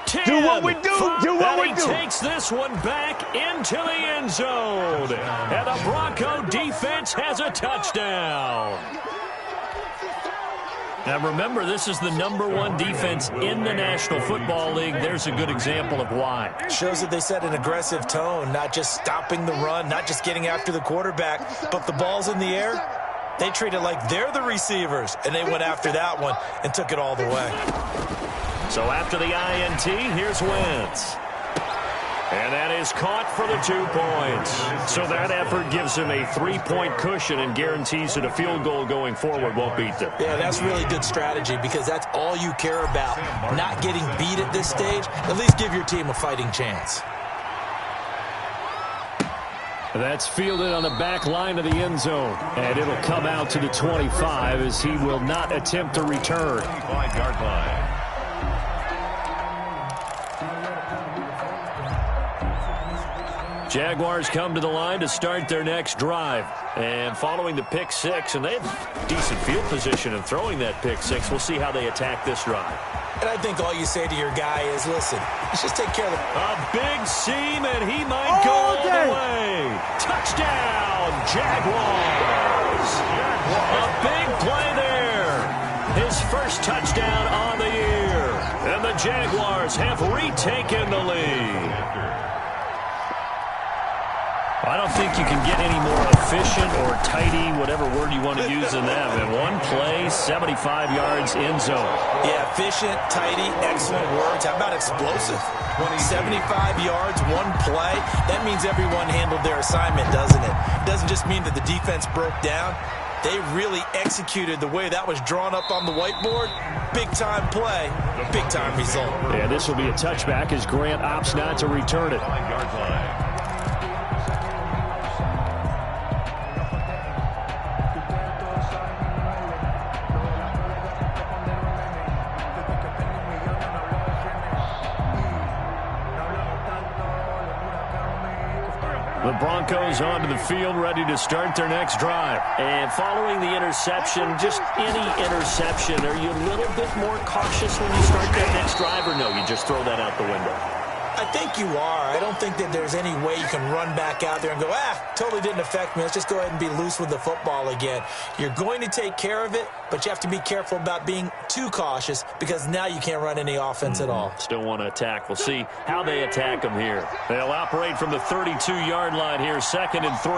10. Do what we do. 5, Do what we and do. he takes this one back into the end zone. And the Bronco defense has a touchdown. Now remember, this is the #1 defense in the National Football League. There's a good example of why. Shows that they set an aggressive tone, not just stopping the run, not just getting after the quarterback, but the ball's in the air. They treat it like they're the receivers, and they went after that one and took it all the way. So after the INT, here's Wentz. And that is caught for the 2 points. So that effort gives him a 3-point cushion and guarantees that a field goal going forward won't beat them. Yeah, that's really good strategy because that's all you care about. Not getting beat at this stage. At least give your team a fighting chance. That's fielded on the back line of the end zone. And it'll come out to the 25 as he will not attempt to return. 25-yard line. Jaguars come to the line to start their next drive. And following the pick six, and they have decent field position in throwing that pick six. We'll see how they attack this drive. And I think all you say to your guy is, listen, let's just take care of the... A big seam, and he might go all the way. Touchdown, Jaguars. A big play there. His first touchdown on the year. And the Jaguars have retaken the lead. I don't think you can get any more efficient or tidy, whatever word you want to use in that. In one play, 75 yards in zone. Yeah, efficient, tidy, excellent words. How about explosive? 75 yards, one play. That means everyone handled their assignment, doesn't it? It doesn't just mean that the defense broke down. They really executed the way that was drawn up on the whiteboard. Big-time play, big-time result. Yeah, this will be a touchback as Grant opts not to return it. 5-yard line. The Broncos onto the field, ready to start their next drive. And following the interception, just any interception, are you a little bit more cautious when you start that next drive, or no, you just throw that out the window? I think you are. I don't think that there's any way you can run back out there and go, totally didn't affect me. Let's just go ahead and be loose with the football again. You're going to take care of it, but you have to be careful about being too cautious because now you can't run any offense at all. Still want to attack. We'll see how they attack them here. They'll operate from the 32-yard line here, 2nd and 3.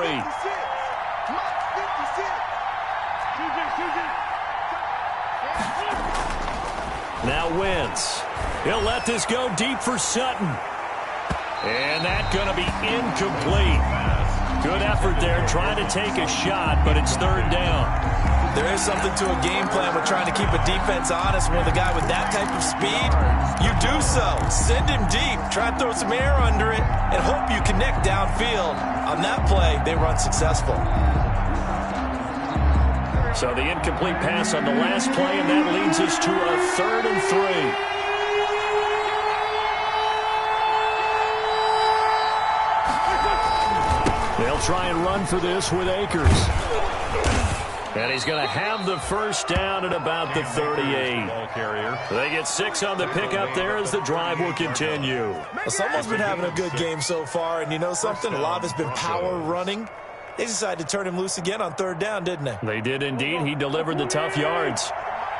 Now Wentz. He'll let this go deep for Sutton. And that's going to be incomplete. Good effort there trying to take a shot, but it's 3rd down. There is something to a game plan with trying to keep a defense honest. When the guy with that type of speed, you do so. Send him deep. Try and throw some air under it and hope you connect downfield. On that play, they run successful. So the incomplete pass on the last play, and that leads us to a 3rd and 3. They'll try and run for this with Akers. And he's going to have the first down at about the 38. They get 6 on the pickup there as the drive will continue. Well, someone's been having a good game so far, and you know something? A lot of it's been power running. They decided to turn him loose again on 3rd down, didn't they? They did indeed. He delivered the tough yards.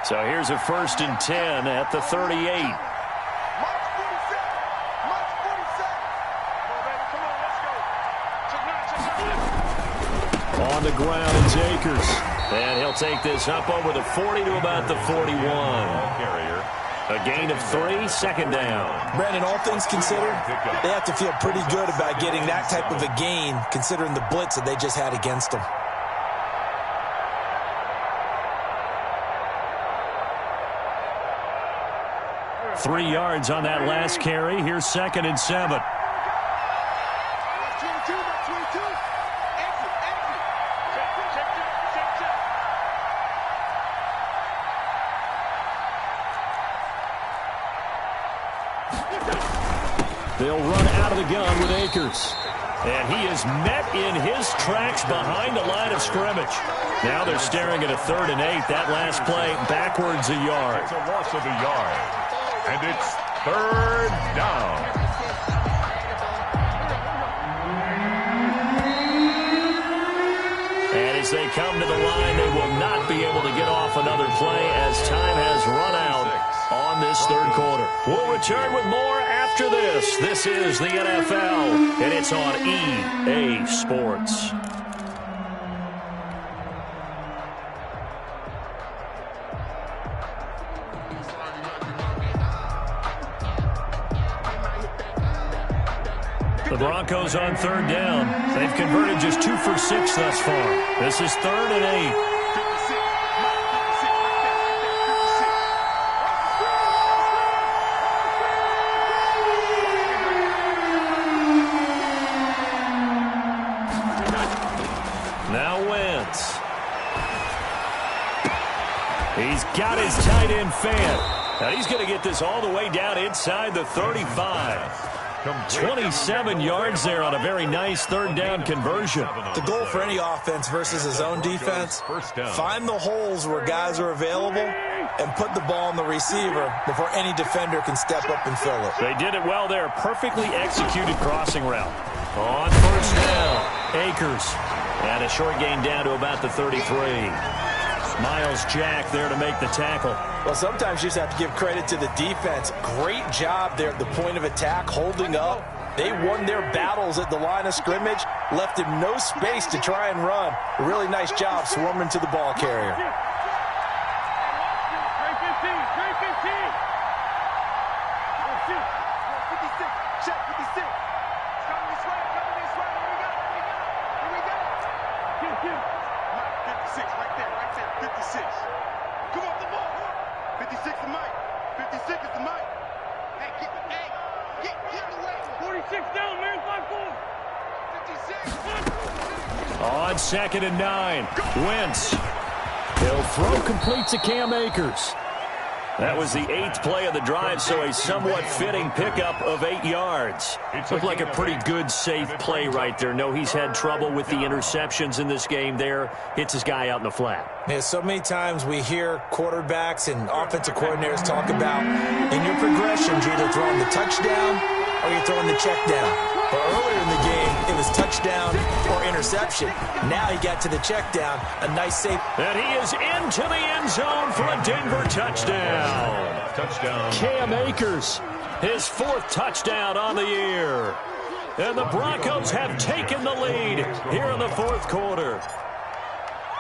So here's a 1st and 10 at the 38. On the ground, it's Akers. And he'll take this up over the 40 to about the 41. A gain of 3, second down. Brandon, all things considered, they have to feel pretty good about getting that type of a gain, considering the blitz that they just had against them. Three yards on that last carry. Here's 2nd and 7. They'll run out of the gun with Akers. And he is met in his tracks behind the line of scrimmage. Now they're staring at a 3rd and 8. That last play backwards a yard. It's a loss of a yard. And it's 3rd down. And as they come to the line, they will not be able to get off another play as time has run out on this 3rd quarter. We'll return with more after this. This is the NFL, and it's on EA Sports. The Broncos on 3rd down. They've converted just 2 for 6 thus far. This is 3rd and 8. Now Wentz. He's got his tight end fan. Now he's going to get this all the way down inside the 35. 27 yards there on a very nice 3rd down conversion. The goal for any offense versus his own defense, find the holes where guys are available and put the ball on the receiver before any defender can step up and fill it. They did it well there. Perfectly executed crossing route. On 1st down, Akers. And a short gain down to about the 33. Miles Jack there to make the tackle. Well, sometimes you just have to give credit to the defense. Great job there at the point of attack, holding up. They won their battles at the line of scrimmage, left him no space to try and run. A really nice job swarming to the ball carrier. On 2nd and 9, Wentz. He'll throw complete to Cam Akers. That was the 8th play of the drive, so a somewhat fitting pickup of 8 yards. Looked like a pretty good, safe play right there. No, he's had trouble with the interceptions in this game there. Hits his guy out in the flat. Yeah, so many times we hear quarterbacks and offensive coordinators talk about in your progressions, you're either throwing the touchdown or you're throwing the check down. But earlier in the game, it was touchdown or interception. Now he got to the check down, a nice save. And he is into the end zone for a Denver touchdown. Touchdown. Cam Akers, his 4th touchdown on the year. And the Broncos have taken the lead here in the 4th quarter.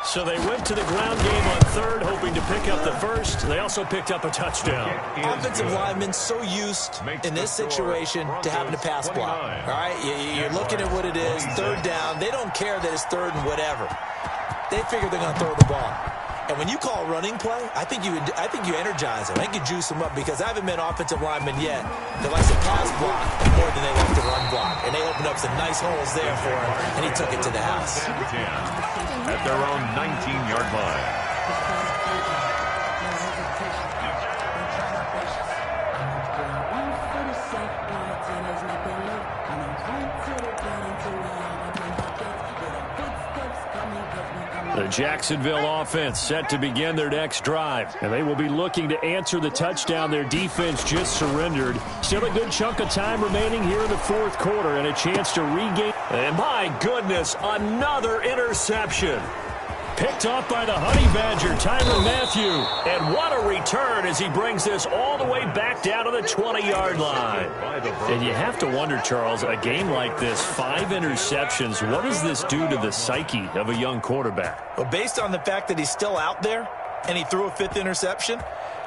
So they went to the ground game on 3rd, hoping to pick up the 1st. They also picked up a touchdown. Offensive linemen so used in this situation to having to pass block. All right, you're looking at what it is, 3rd down. They don't care that it's 3rd and whatever. They figure they're going to throw the ball. And when you call a running play, I think you energize them. I think you juice them up because I haven't met offensive linemen yet that likes to pass block more than they like to run block. And they opened up some nice holes there for him, and he took it to the house. At their own 19-yard line. The Jacksonville offense set to begin their next drive. And they will be looking to answer the touchdown their defense just surrendered. Still a good chunk of time remaining here in the 4th quarter and a chance to regain. And my goodness, another interception. Picked off by the Honey Badger, Tyrann Mathieu. And what a return as he brings this all the way back down to the 20-yard line. And you have to wonder, Charles, a game like this, 5 interceptions, what does this do to the psyche of a young quarterback? Well, based on the fact that he's still out there and he threw a 5th interception,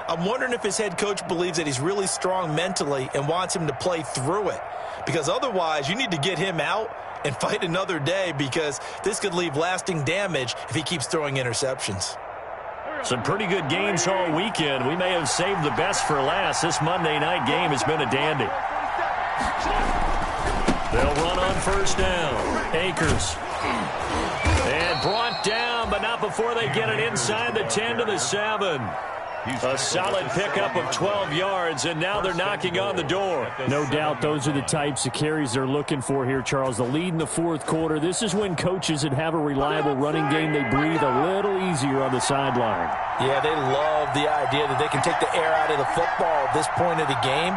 I'm wondering if his head coach believes that he's really strong mentally and wants him to play through it. Because otherwise, you need to get him out and fight another day, because this could leave lasting damage if he keeps throwing interceptions. Some pretty good games all weekend. We may have saved the best for last. This Monday night game has been a dandy. They'll run on first down. Akers. And brought down, but not before they get it inside the 10 to the 7. A solid pickup of 12 yards, and now they're knocking on the door. No doubt those are the types of carries they're looking for here, Charles. The lead in the fourth quarter. This is when coaches that have a reliable running game, they breathe a little easier on the sideline. Yeah, they love the idea that they can take the air out of the football at this point of the game.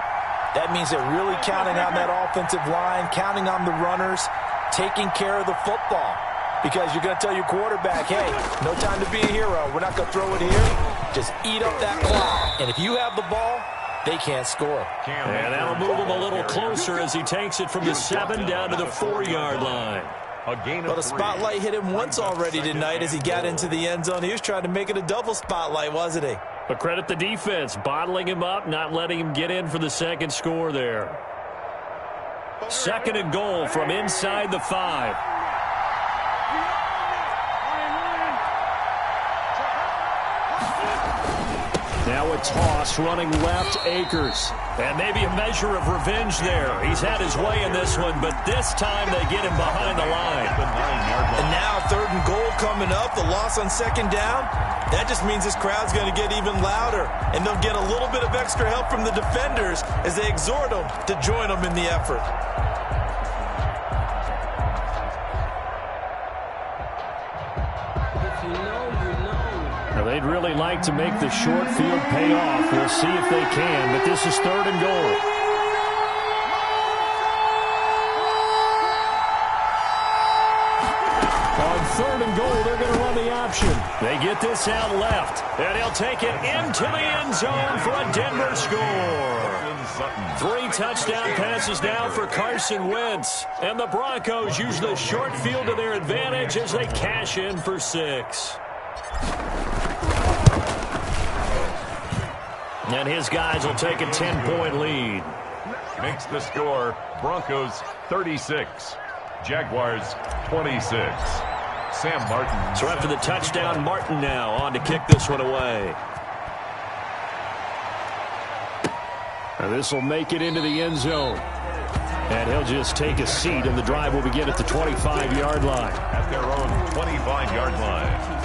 That means they're really counting on that offensive line, counting on the runners, taking care of the football. Because you're going to tell your quarterback, hey, no time to be a hero. We're not going to throw it here. Just eat up that clock. And if you have the ball, they can't score. And that'll move him a little closer as he takes it from the 7 down to the 4-yard line. Well, the spotlight hit him once already tonight as he got into the end zone. He was trying to make it a double spotlight, wasn't he? But credit the defense, bottling him up, not letting him get in for the second score there. 2nd and goal from inside the 5. Now a toss running left, Akers. And maybe a measure of revenge there. He's had his way in this one, but this time they get him behind the line. And now 3rd and goal coming up, the loss on 2nd down. That just means this crowd's going to get even louder. And they'll get a little bit of extra help from the defenders as they exhort them to join them in the effort. They'd really like to make the short field pay off. We'll see if they can, but this is 3rd and goal. On 3rd and goal, they're going to run the option. They get this out left, and he'll take it into the end zone for a Denver score. 3 touchdown passes now for Carson Wentz, and the Broncos use the short field to their advantage as they cash in for 6. And his guys will take a 10-point lead. Makes the score Broncos 36, Jaguars 26. Sam Martin. So after the touchdown, Martin now on to kick this one away. And this will make it into the end zone. And he'll just take a seat, and the drive will begin at the 25-yard line. At their own 25-yard line.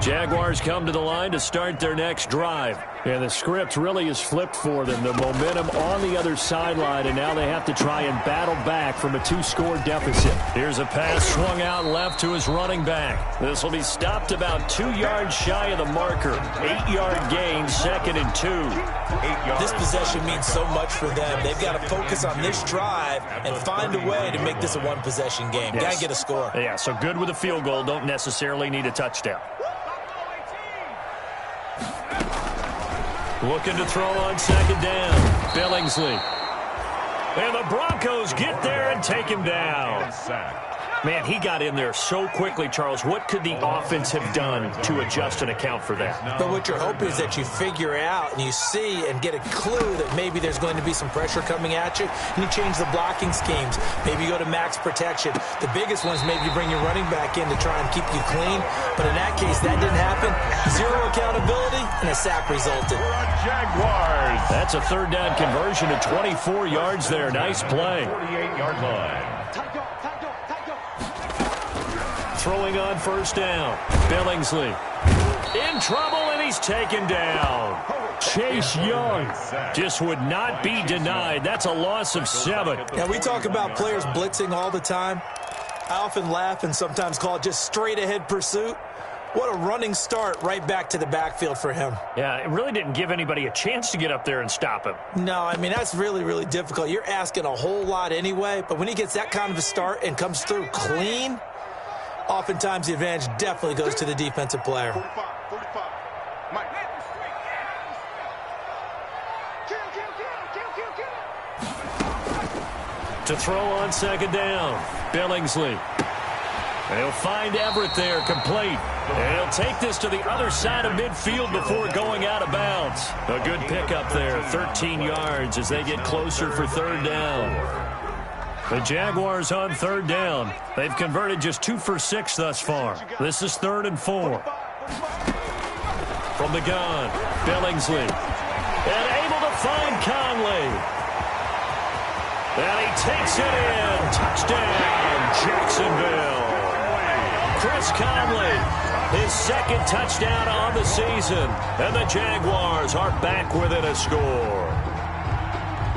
Jaguars come to the line to start their next drive. And the script really is flipped for them. The momentum on the other sideline, and now they have to try and battle back from a 2-score deficit. Here's a pass swung out left to his running back. This will be stopped about 2 yards shy of the marker. 8-yard gain, 2nd and 2. 8 yards. This possession means so much for them. They've got to focus on this drive and find a way to make this a one-possession game. Yes. Got to get a score. Yeah, so good with a field goal. Don't necessarily need a touchdown. Looking to throw on 2nd down. Billingsley. And the Broncos get there and take him down. Man, he got in there so quickly, Charles. What could the offense have done to adjust and account for that? But what you're hoping is that you figure out and you see and get a clue that maybe there's going to be some pressure coming at you, and you change the blocking schemes. Maybe you go to max protection. The biggest one is maybe you bring your running back in to try and keep you clean. But in that case, that didn't happen. 0 accountability, and a sack resulted. Jaguars. That's a 3rd down conversion to 24 yards there. Nice play. 48-yard line. Throwing on 1st down. Billingsley in trouble, and he's taken down. Chase Young just would not be denied. That's a loss of 7. Now, we talk about players blitzing all the time. I often laugh and sometimes call it just straight-ahead pursuit. What a running start right back to the backfield for him. Yeah, it really didn't give anybody a chance to get up there and stop him. No, I mean, that's really, really difficult. You're asking a whole lot anyway, but when he gets that kind of a start and comes through clean, oftentimes the advantage definitely goes to the defensive player. 45. Mike. Kill. To throw on second down, Billingsley. They'll find Everett there, complete. And he'll take this to the other side of midfield before going out of bounds. A good pickup there, 13 yards as they get closer for third down. The Jaguars on third down. They've converted just 2 for 6 thus far. This is 3rd and 4. From the gun, Billingsley. And able to find Conley. And he takes it in. Touchdown, Jacksonville. Chris Conley, his second touchdown on the season. And the Jaguars are back within a score.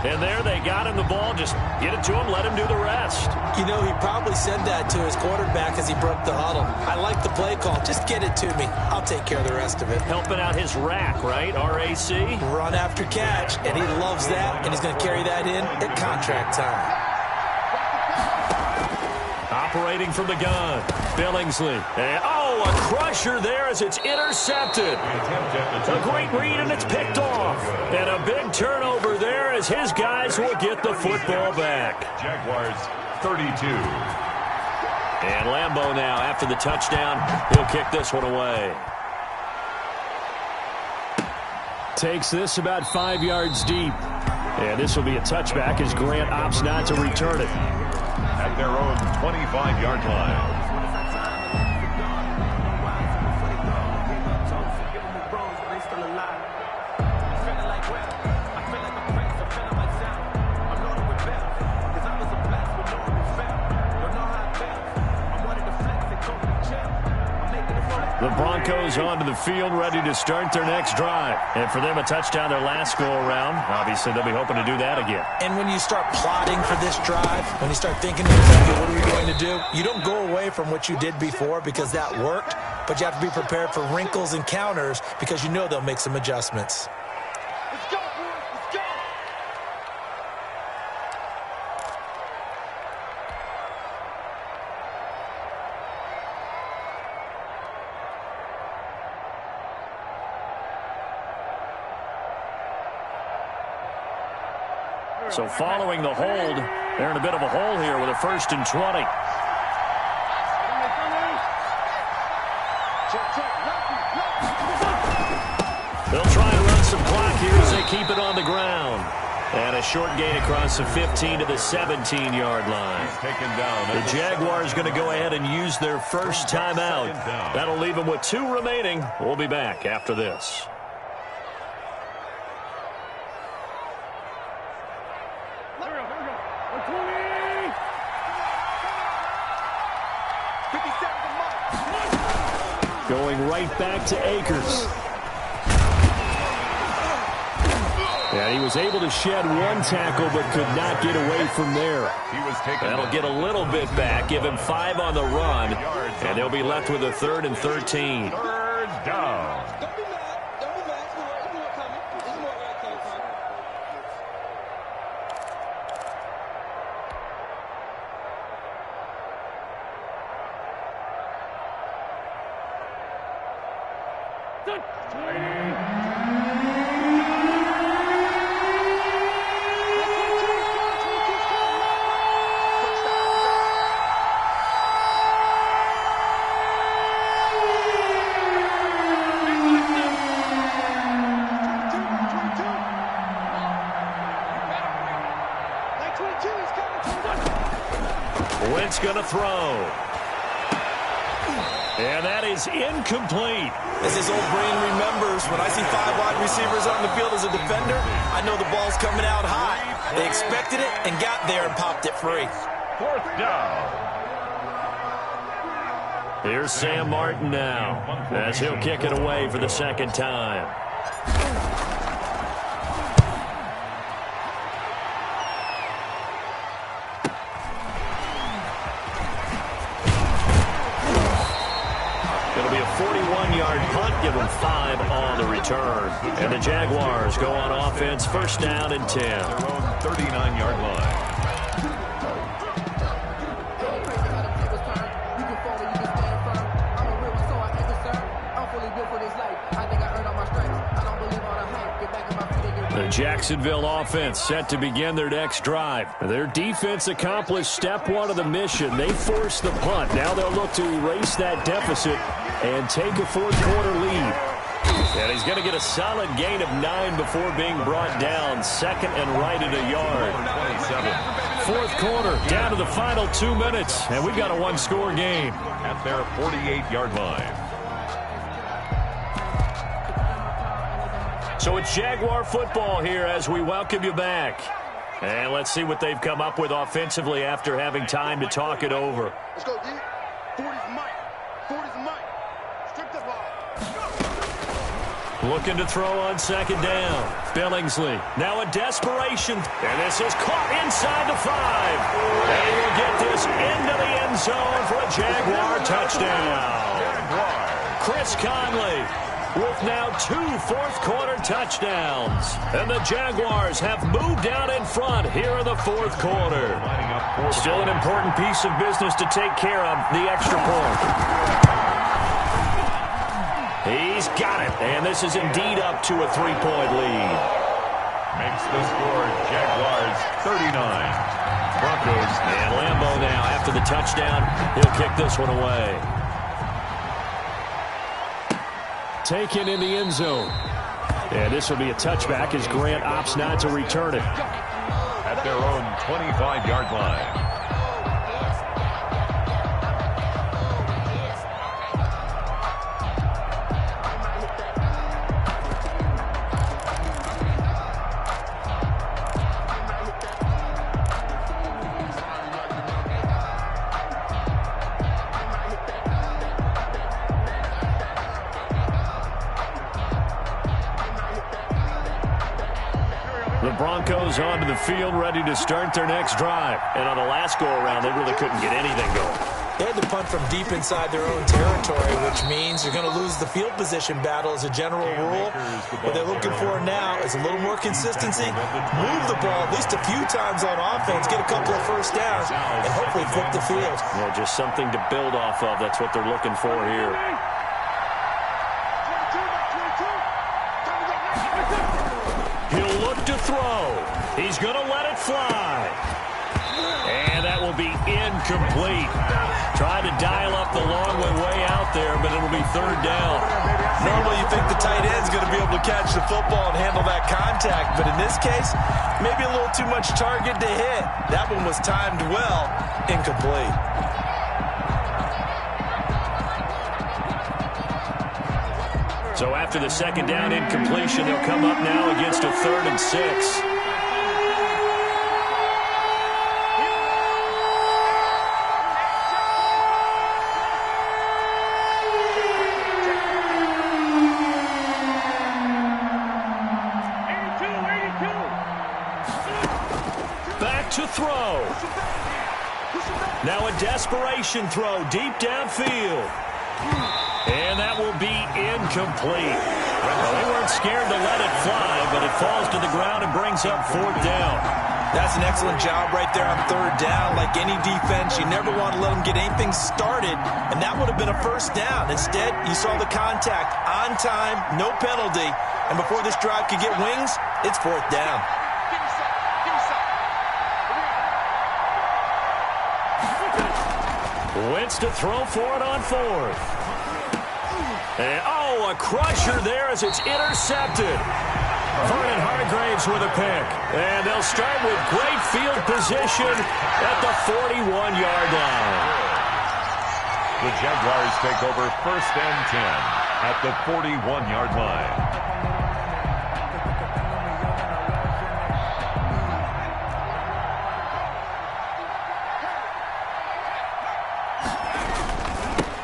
And there they got him the ball. Just get it to him, let him do the rest. You know, he probably said that to his quarterback as he broke the huddle. I like the play call. Just get it to me. I'll take care of the rest of it. Helping out his rack, right? RAC? Run after catch, and he loves that, and he's going to carry that in at contract time. Operating from the gun, Billingsley. And, a crusher there as it's intercepted. A great read, and it's picked off. And a big turnover there as his guys will get the football back. Jaguars 32. And Lambeau now, after the touchdown, he'll kick this one away. Takes this about 5 yards deep. And this will be a touchback as Grant opts not to return it. At their own 25-yard line. The Broncos onto the field, ready to start their next drive. And for them, a touchdown their last go-around. Obviously, they'll be hoping to do that again. And when you start plotting for this drive, when you start thinking to yourself, what are we going to do? You don't go away from what you did before because that worked, but you have to be prepared for wrinkles and counters because you know they'll make some adjustments. Let's go, boys. Let's go. So following the hold, they're in a bit of a hole here with a 1st and 20. They'll try and run some clock here as they keep it on the ground. And a short gain across the 15 to the 17-yard line. Taken down. The Jaguars going to go ahead and use their first timeout. That'll leave them with 2 remaining. We'll be back after this. Going right back to Akers. Yeah, he was able to shed 1 tackle but could not get away from there. He was taken. That'll get a little bit back, give him 5 on the run, and they'll be left with a 3rd and 13. 3rd down. Don't be mad. Don't be mad. It's more coming. It's more where it came from. Wentz going to throw. And that is incomplete. As his old brain remembers, when I see 5 wide receivers on the field as a defender, I know the ball's coming out high. They expected it and got there and popped it free. 4th down. Here's Sam Martin now as he'll kick it away for the 2nd time. It'll be a 41-yard punt, give them 5 on the return. And the Jaguars go on offense, first down and 10. Their own 39-yard line. The Jacksonville offense set to begin their next drive. Their defense accomplished step 1 of the mission. They forced the punt. Now they'll look to erase that deficit and take a fourth-quarter lead. And he's going to get a solid gain of 9 before being brought down. Second and right at a yard. 27. Fourth quarter, down to the final 2 minutes, and we've got a one-score game. At their 48-yard line. So it's Jaguar football here as we welcome you back. And let's see what they've come up with offensively after having time to talk it over. Let's go, D. 40's Mike. 40's Mike. Strip the ball. Looking to throw on second down. Billingsley now in desperation. And this is caught inside the 5. And he will get this into the end zone for a Jaguar touchdown. Chris Conley with now 2 fourth-quarter touchdowns. And the Jaguars have moved down in front here in the fourth quarter. Still an important piece of business to take care of, the extra point. He's got it, and this is indeed up to a 3-point lead. Makes the score Jaguars 39. Broncos. And Lambeau now, after the touchdown, he'll kick this one away. Taken in the end zone. And this will be a touchback as Grant opts not to return it. At their own 25-yard line. The Broncos onto the field, ready to start their next drive. And on the last go-around, they really couldn't get anything going. They had to punt from deep inside their own territory, which means you're going to lose the field position battle as a general rule. What they're looking for now is a little more consistency, move the ball at least a few times on offense, get a couple of first downs, and hopefully flip the field. Well, just something to build off of. That's what they're looking for here. He'll look to throw. He's going to let it fly. And that will be incomplete. Trying to dial up the long way out there, but it'll be third down. Normally you think the tight end's going to be able to catch the football and handle that contact, but in this case, maybe a little too much target to hit. That one was timed well, incomplete. So after the second down incompletion, they'll come up now against a 3rd and 6. Back to throw. Now a desperation throw deep downfield. And that will be incomplete. Well, they weren't scared to let it fly, but it falls to the ground and brings up 4th down. That's an excellent job right there on 3rd down. Like any defense, you never want to let them get anything started, and that would have been a 1st down. Instead, you saw the contact on time, no penalty, and before this drive could get wings, it's 4th down. Wentz to throw for it on 4th. And, a crusher there as it's intercepted. Vernon Hargreaves with a pick. And they'll start with great field position at the 41-yard line. The Jaguars take over 1st and 10 at the 41-yard line.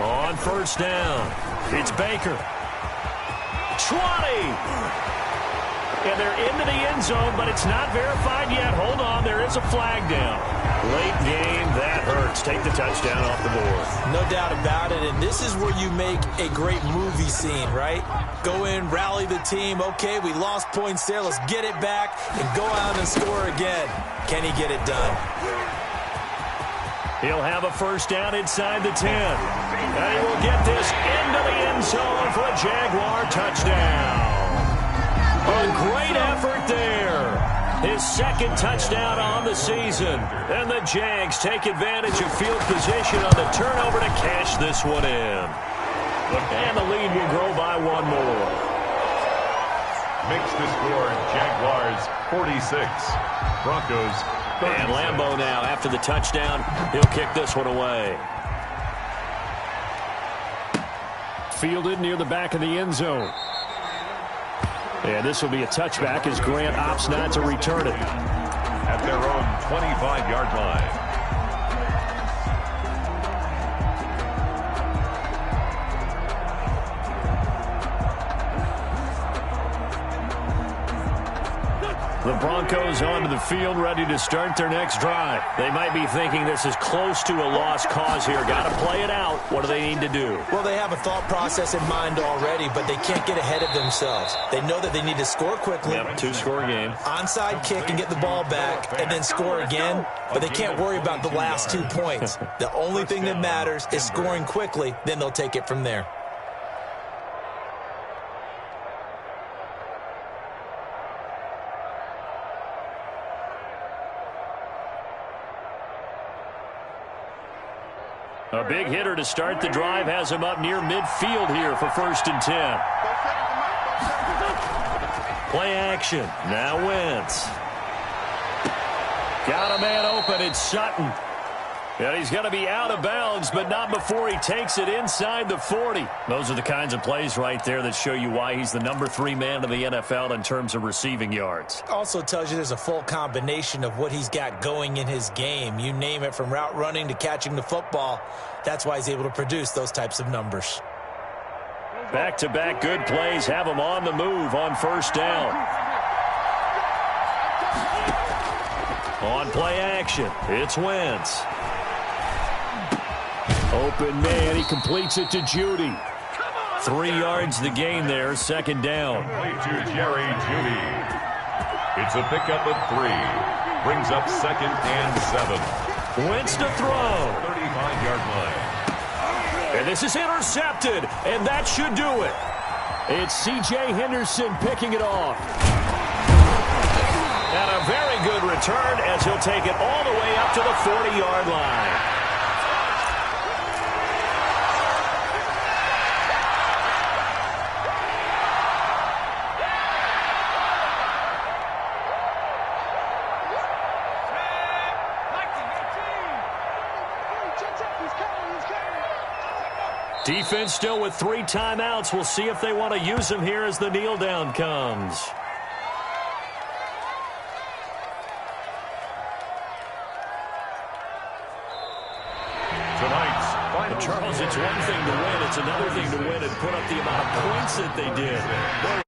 On 1st down, it's Baker. 20. and they're into the end zone, but it's not verified yet. Hold on, there is a flag down. Late game, that hurts. Take the touchdown off the board. No doubt about it, and this is where you make a great movie scene, right? Go in, rally the team. Okay, we lost points there. Let's get it back and go out and score again. Can he get it done? He'll have a first down inside the 10. And he will get this into the end zone for a Jaguar touchdown. A great effort there. His second touchdown on the season. And the Jags take advantage of field position on the turnover to cash this one in. And the lead will grow by one more. Makes the score Jaguars 46, Broncos 36. And Lambeau now, after the touchdown, he'll kick this one away. Fielded near the back of the end zone. And this will be a touchback as Grant opts not to return it. At their own 25-yard line. The Broncos onto the field, ready to start their next drive. They might be thinking this is close to a lost cause here. Got to play it out. What do they need to do? Well, they have a thought process in mind already, but they can't get ahead of themselves. They know that they need to score quickly. Yep, two-score game. Onside kick and get the ball back and then score again, but they can't worry about the last 2 points. The only thing that matters is scoring quickly, then they'll take it from there. A big hitter to start the drive has him up near midfield here for 1st and 10. Play action. Now Wentz. Got a man open. It's Sutton. And he's going to be out of bounds, but not before he takes it inside the 40. Those are the kinds of plays right there that show you why he's the number 3 man in the NFL in terms of receiving yards. Also tells you there's a full combination of what he's got going in his game. You name it, from route running to catching the football. That's why he's able to produce those types of numbers. Back-to-back good plays have him on the move on 1st down. On play action, it's Wentz. Open man, he completes it to Judy. 3 yards the gain there, 2nd down. Complete to Jerry Judy. It's a pickup of 3. Brings up 2nd and 7. Wentz to throw. 35-yard line. And this is intercepted, and that should do it. It's C.J. Henderson picking it off. And a very good return as he'll take it all the way up to the 40-yard line. Defense still with 3 timeouts. We'll see if they want to use them here as the kneel down comes. Tonight's final. Charles, it's one thing to win. It's another thing to win and put up the amount of points that they did. Well,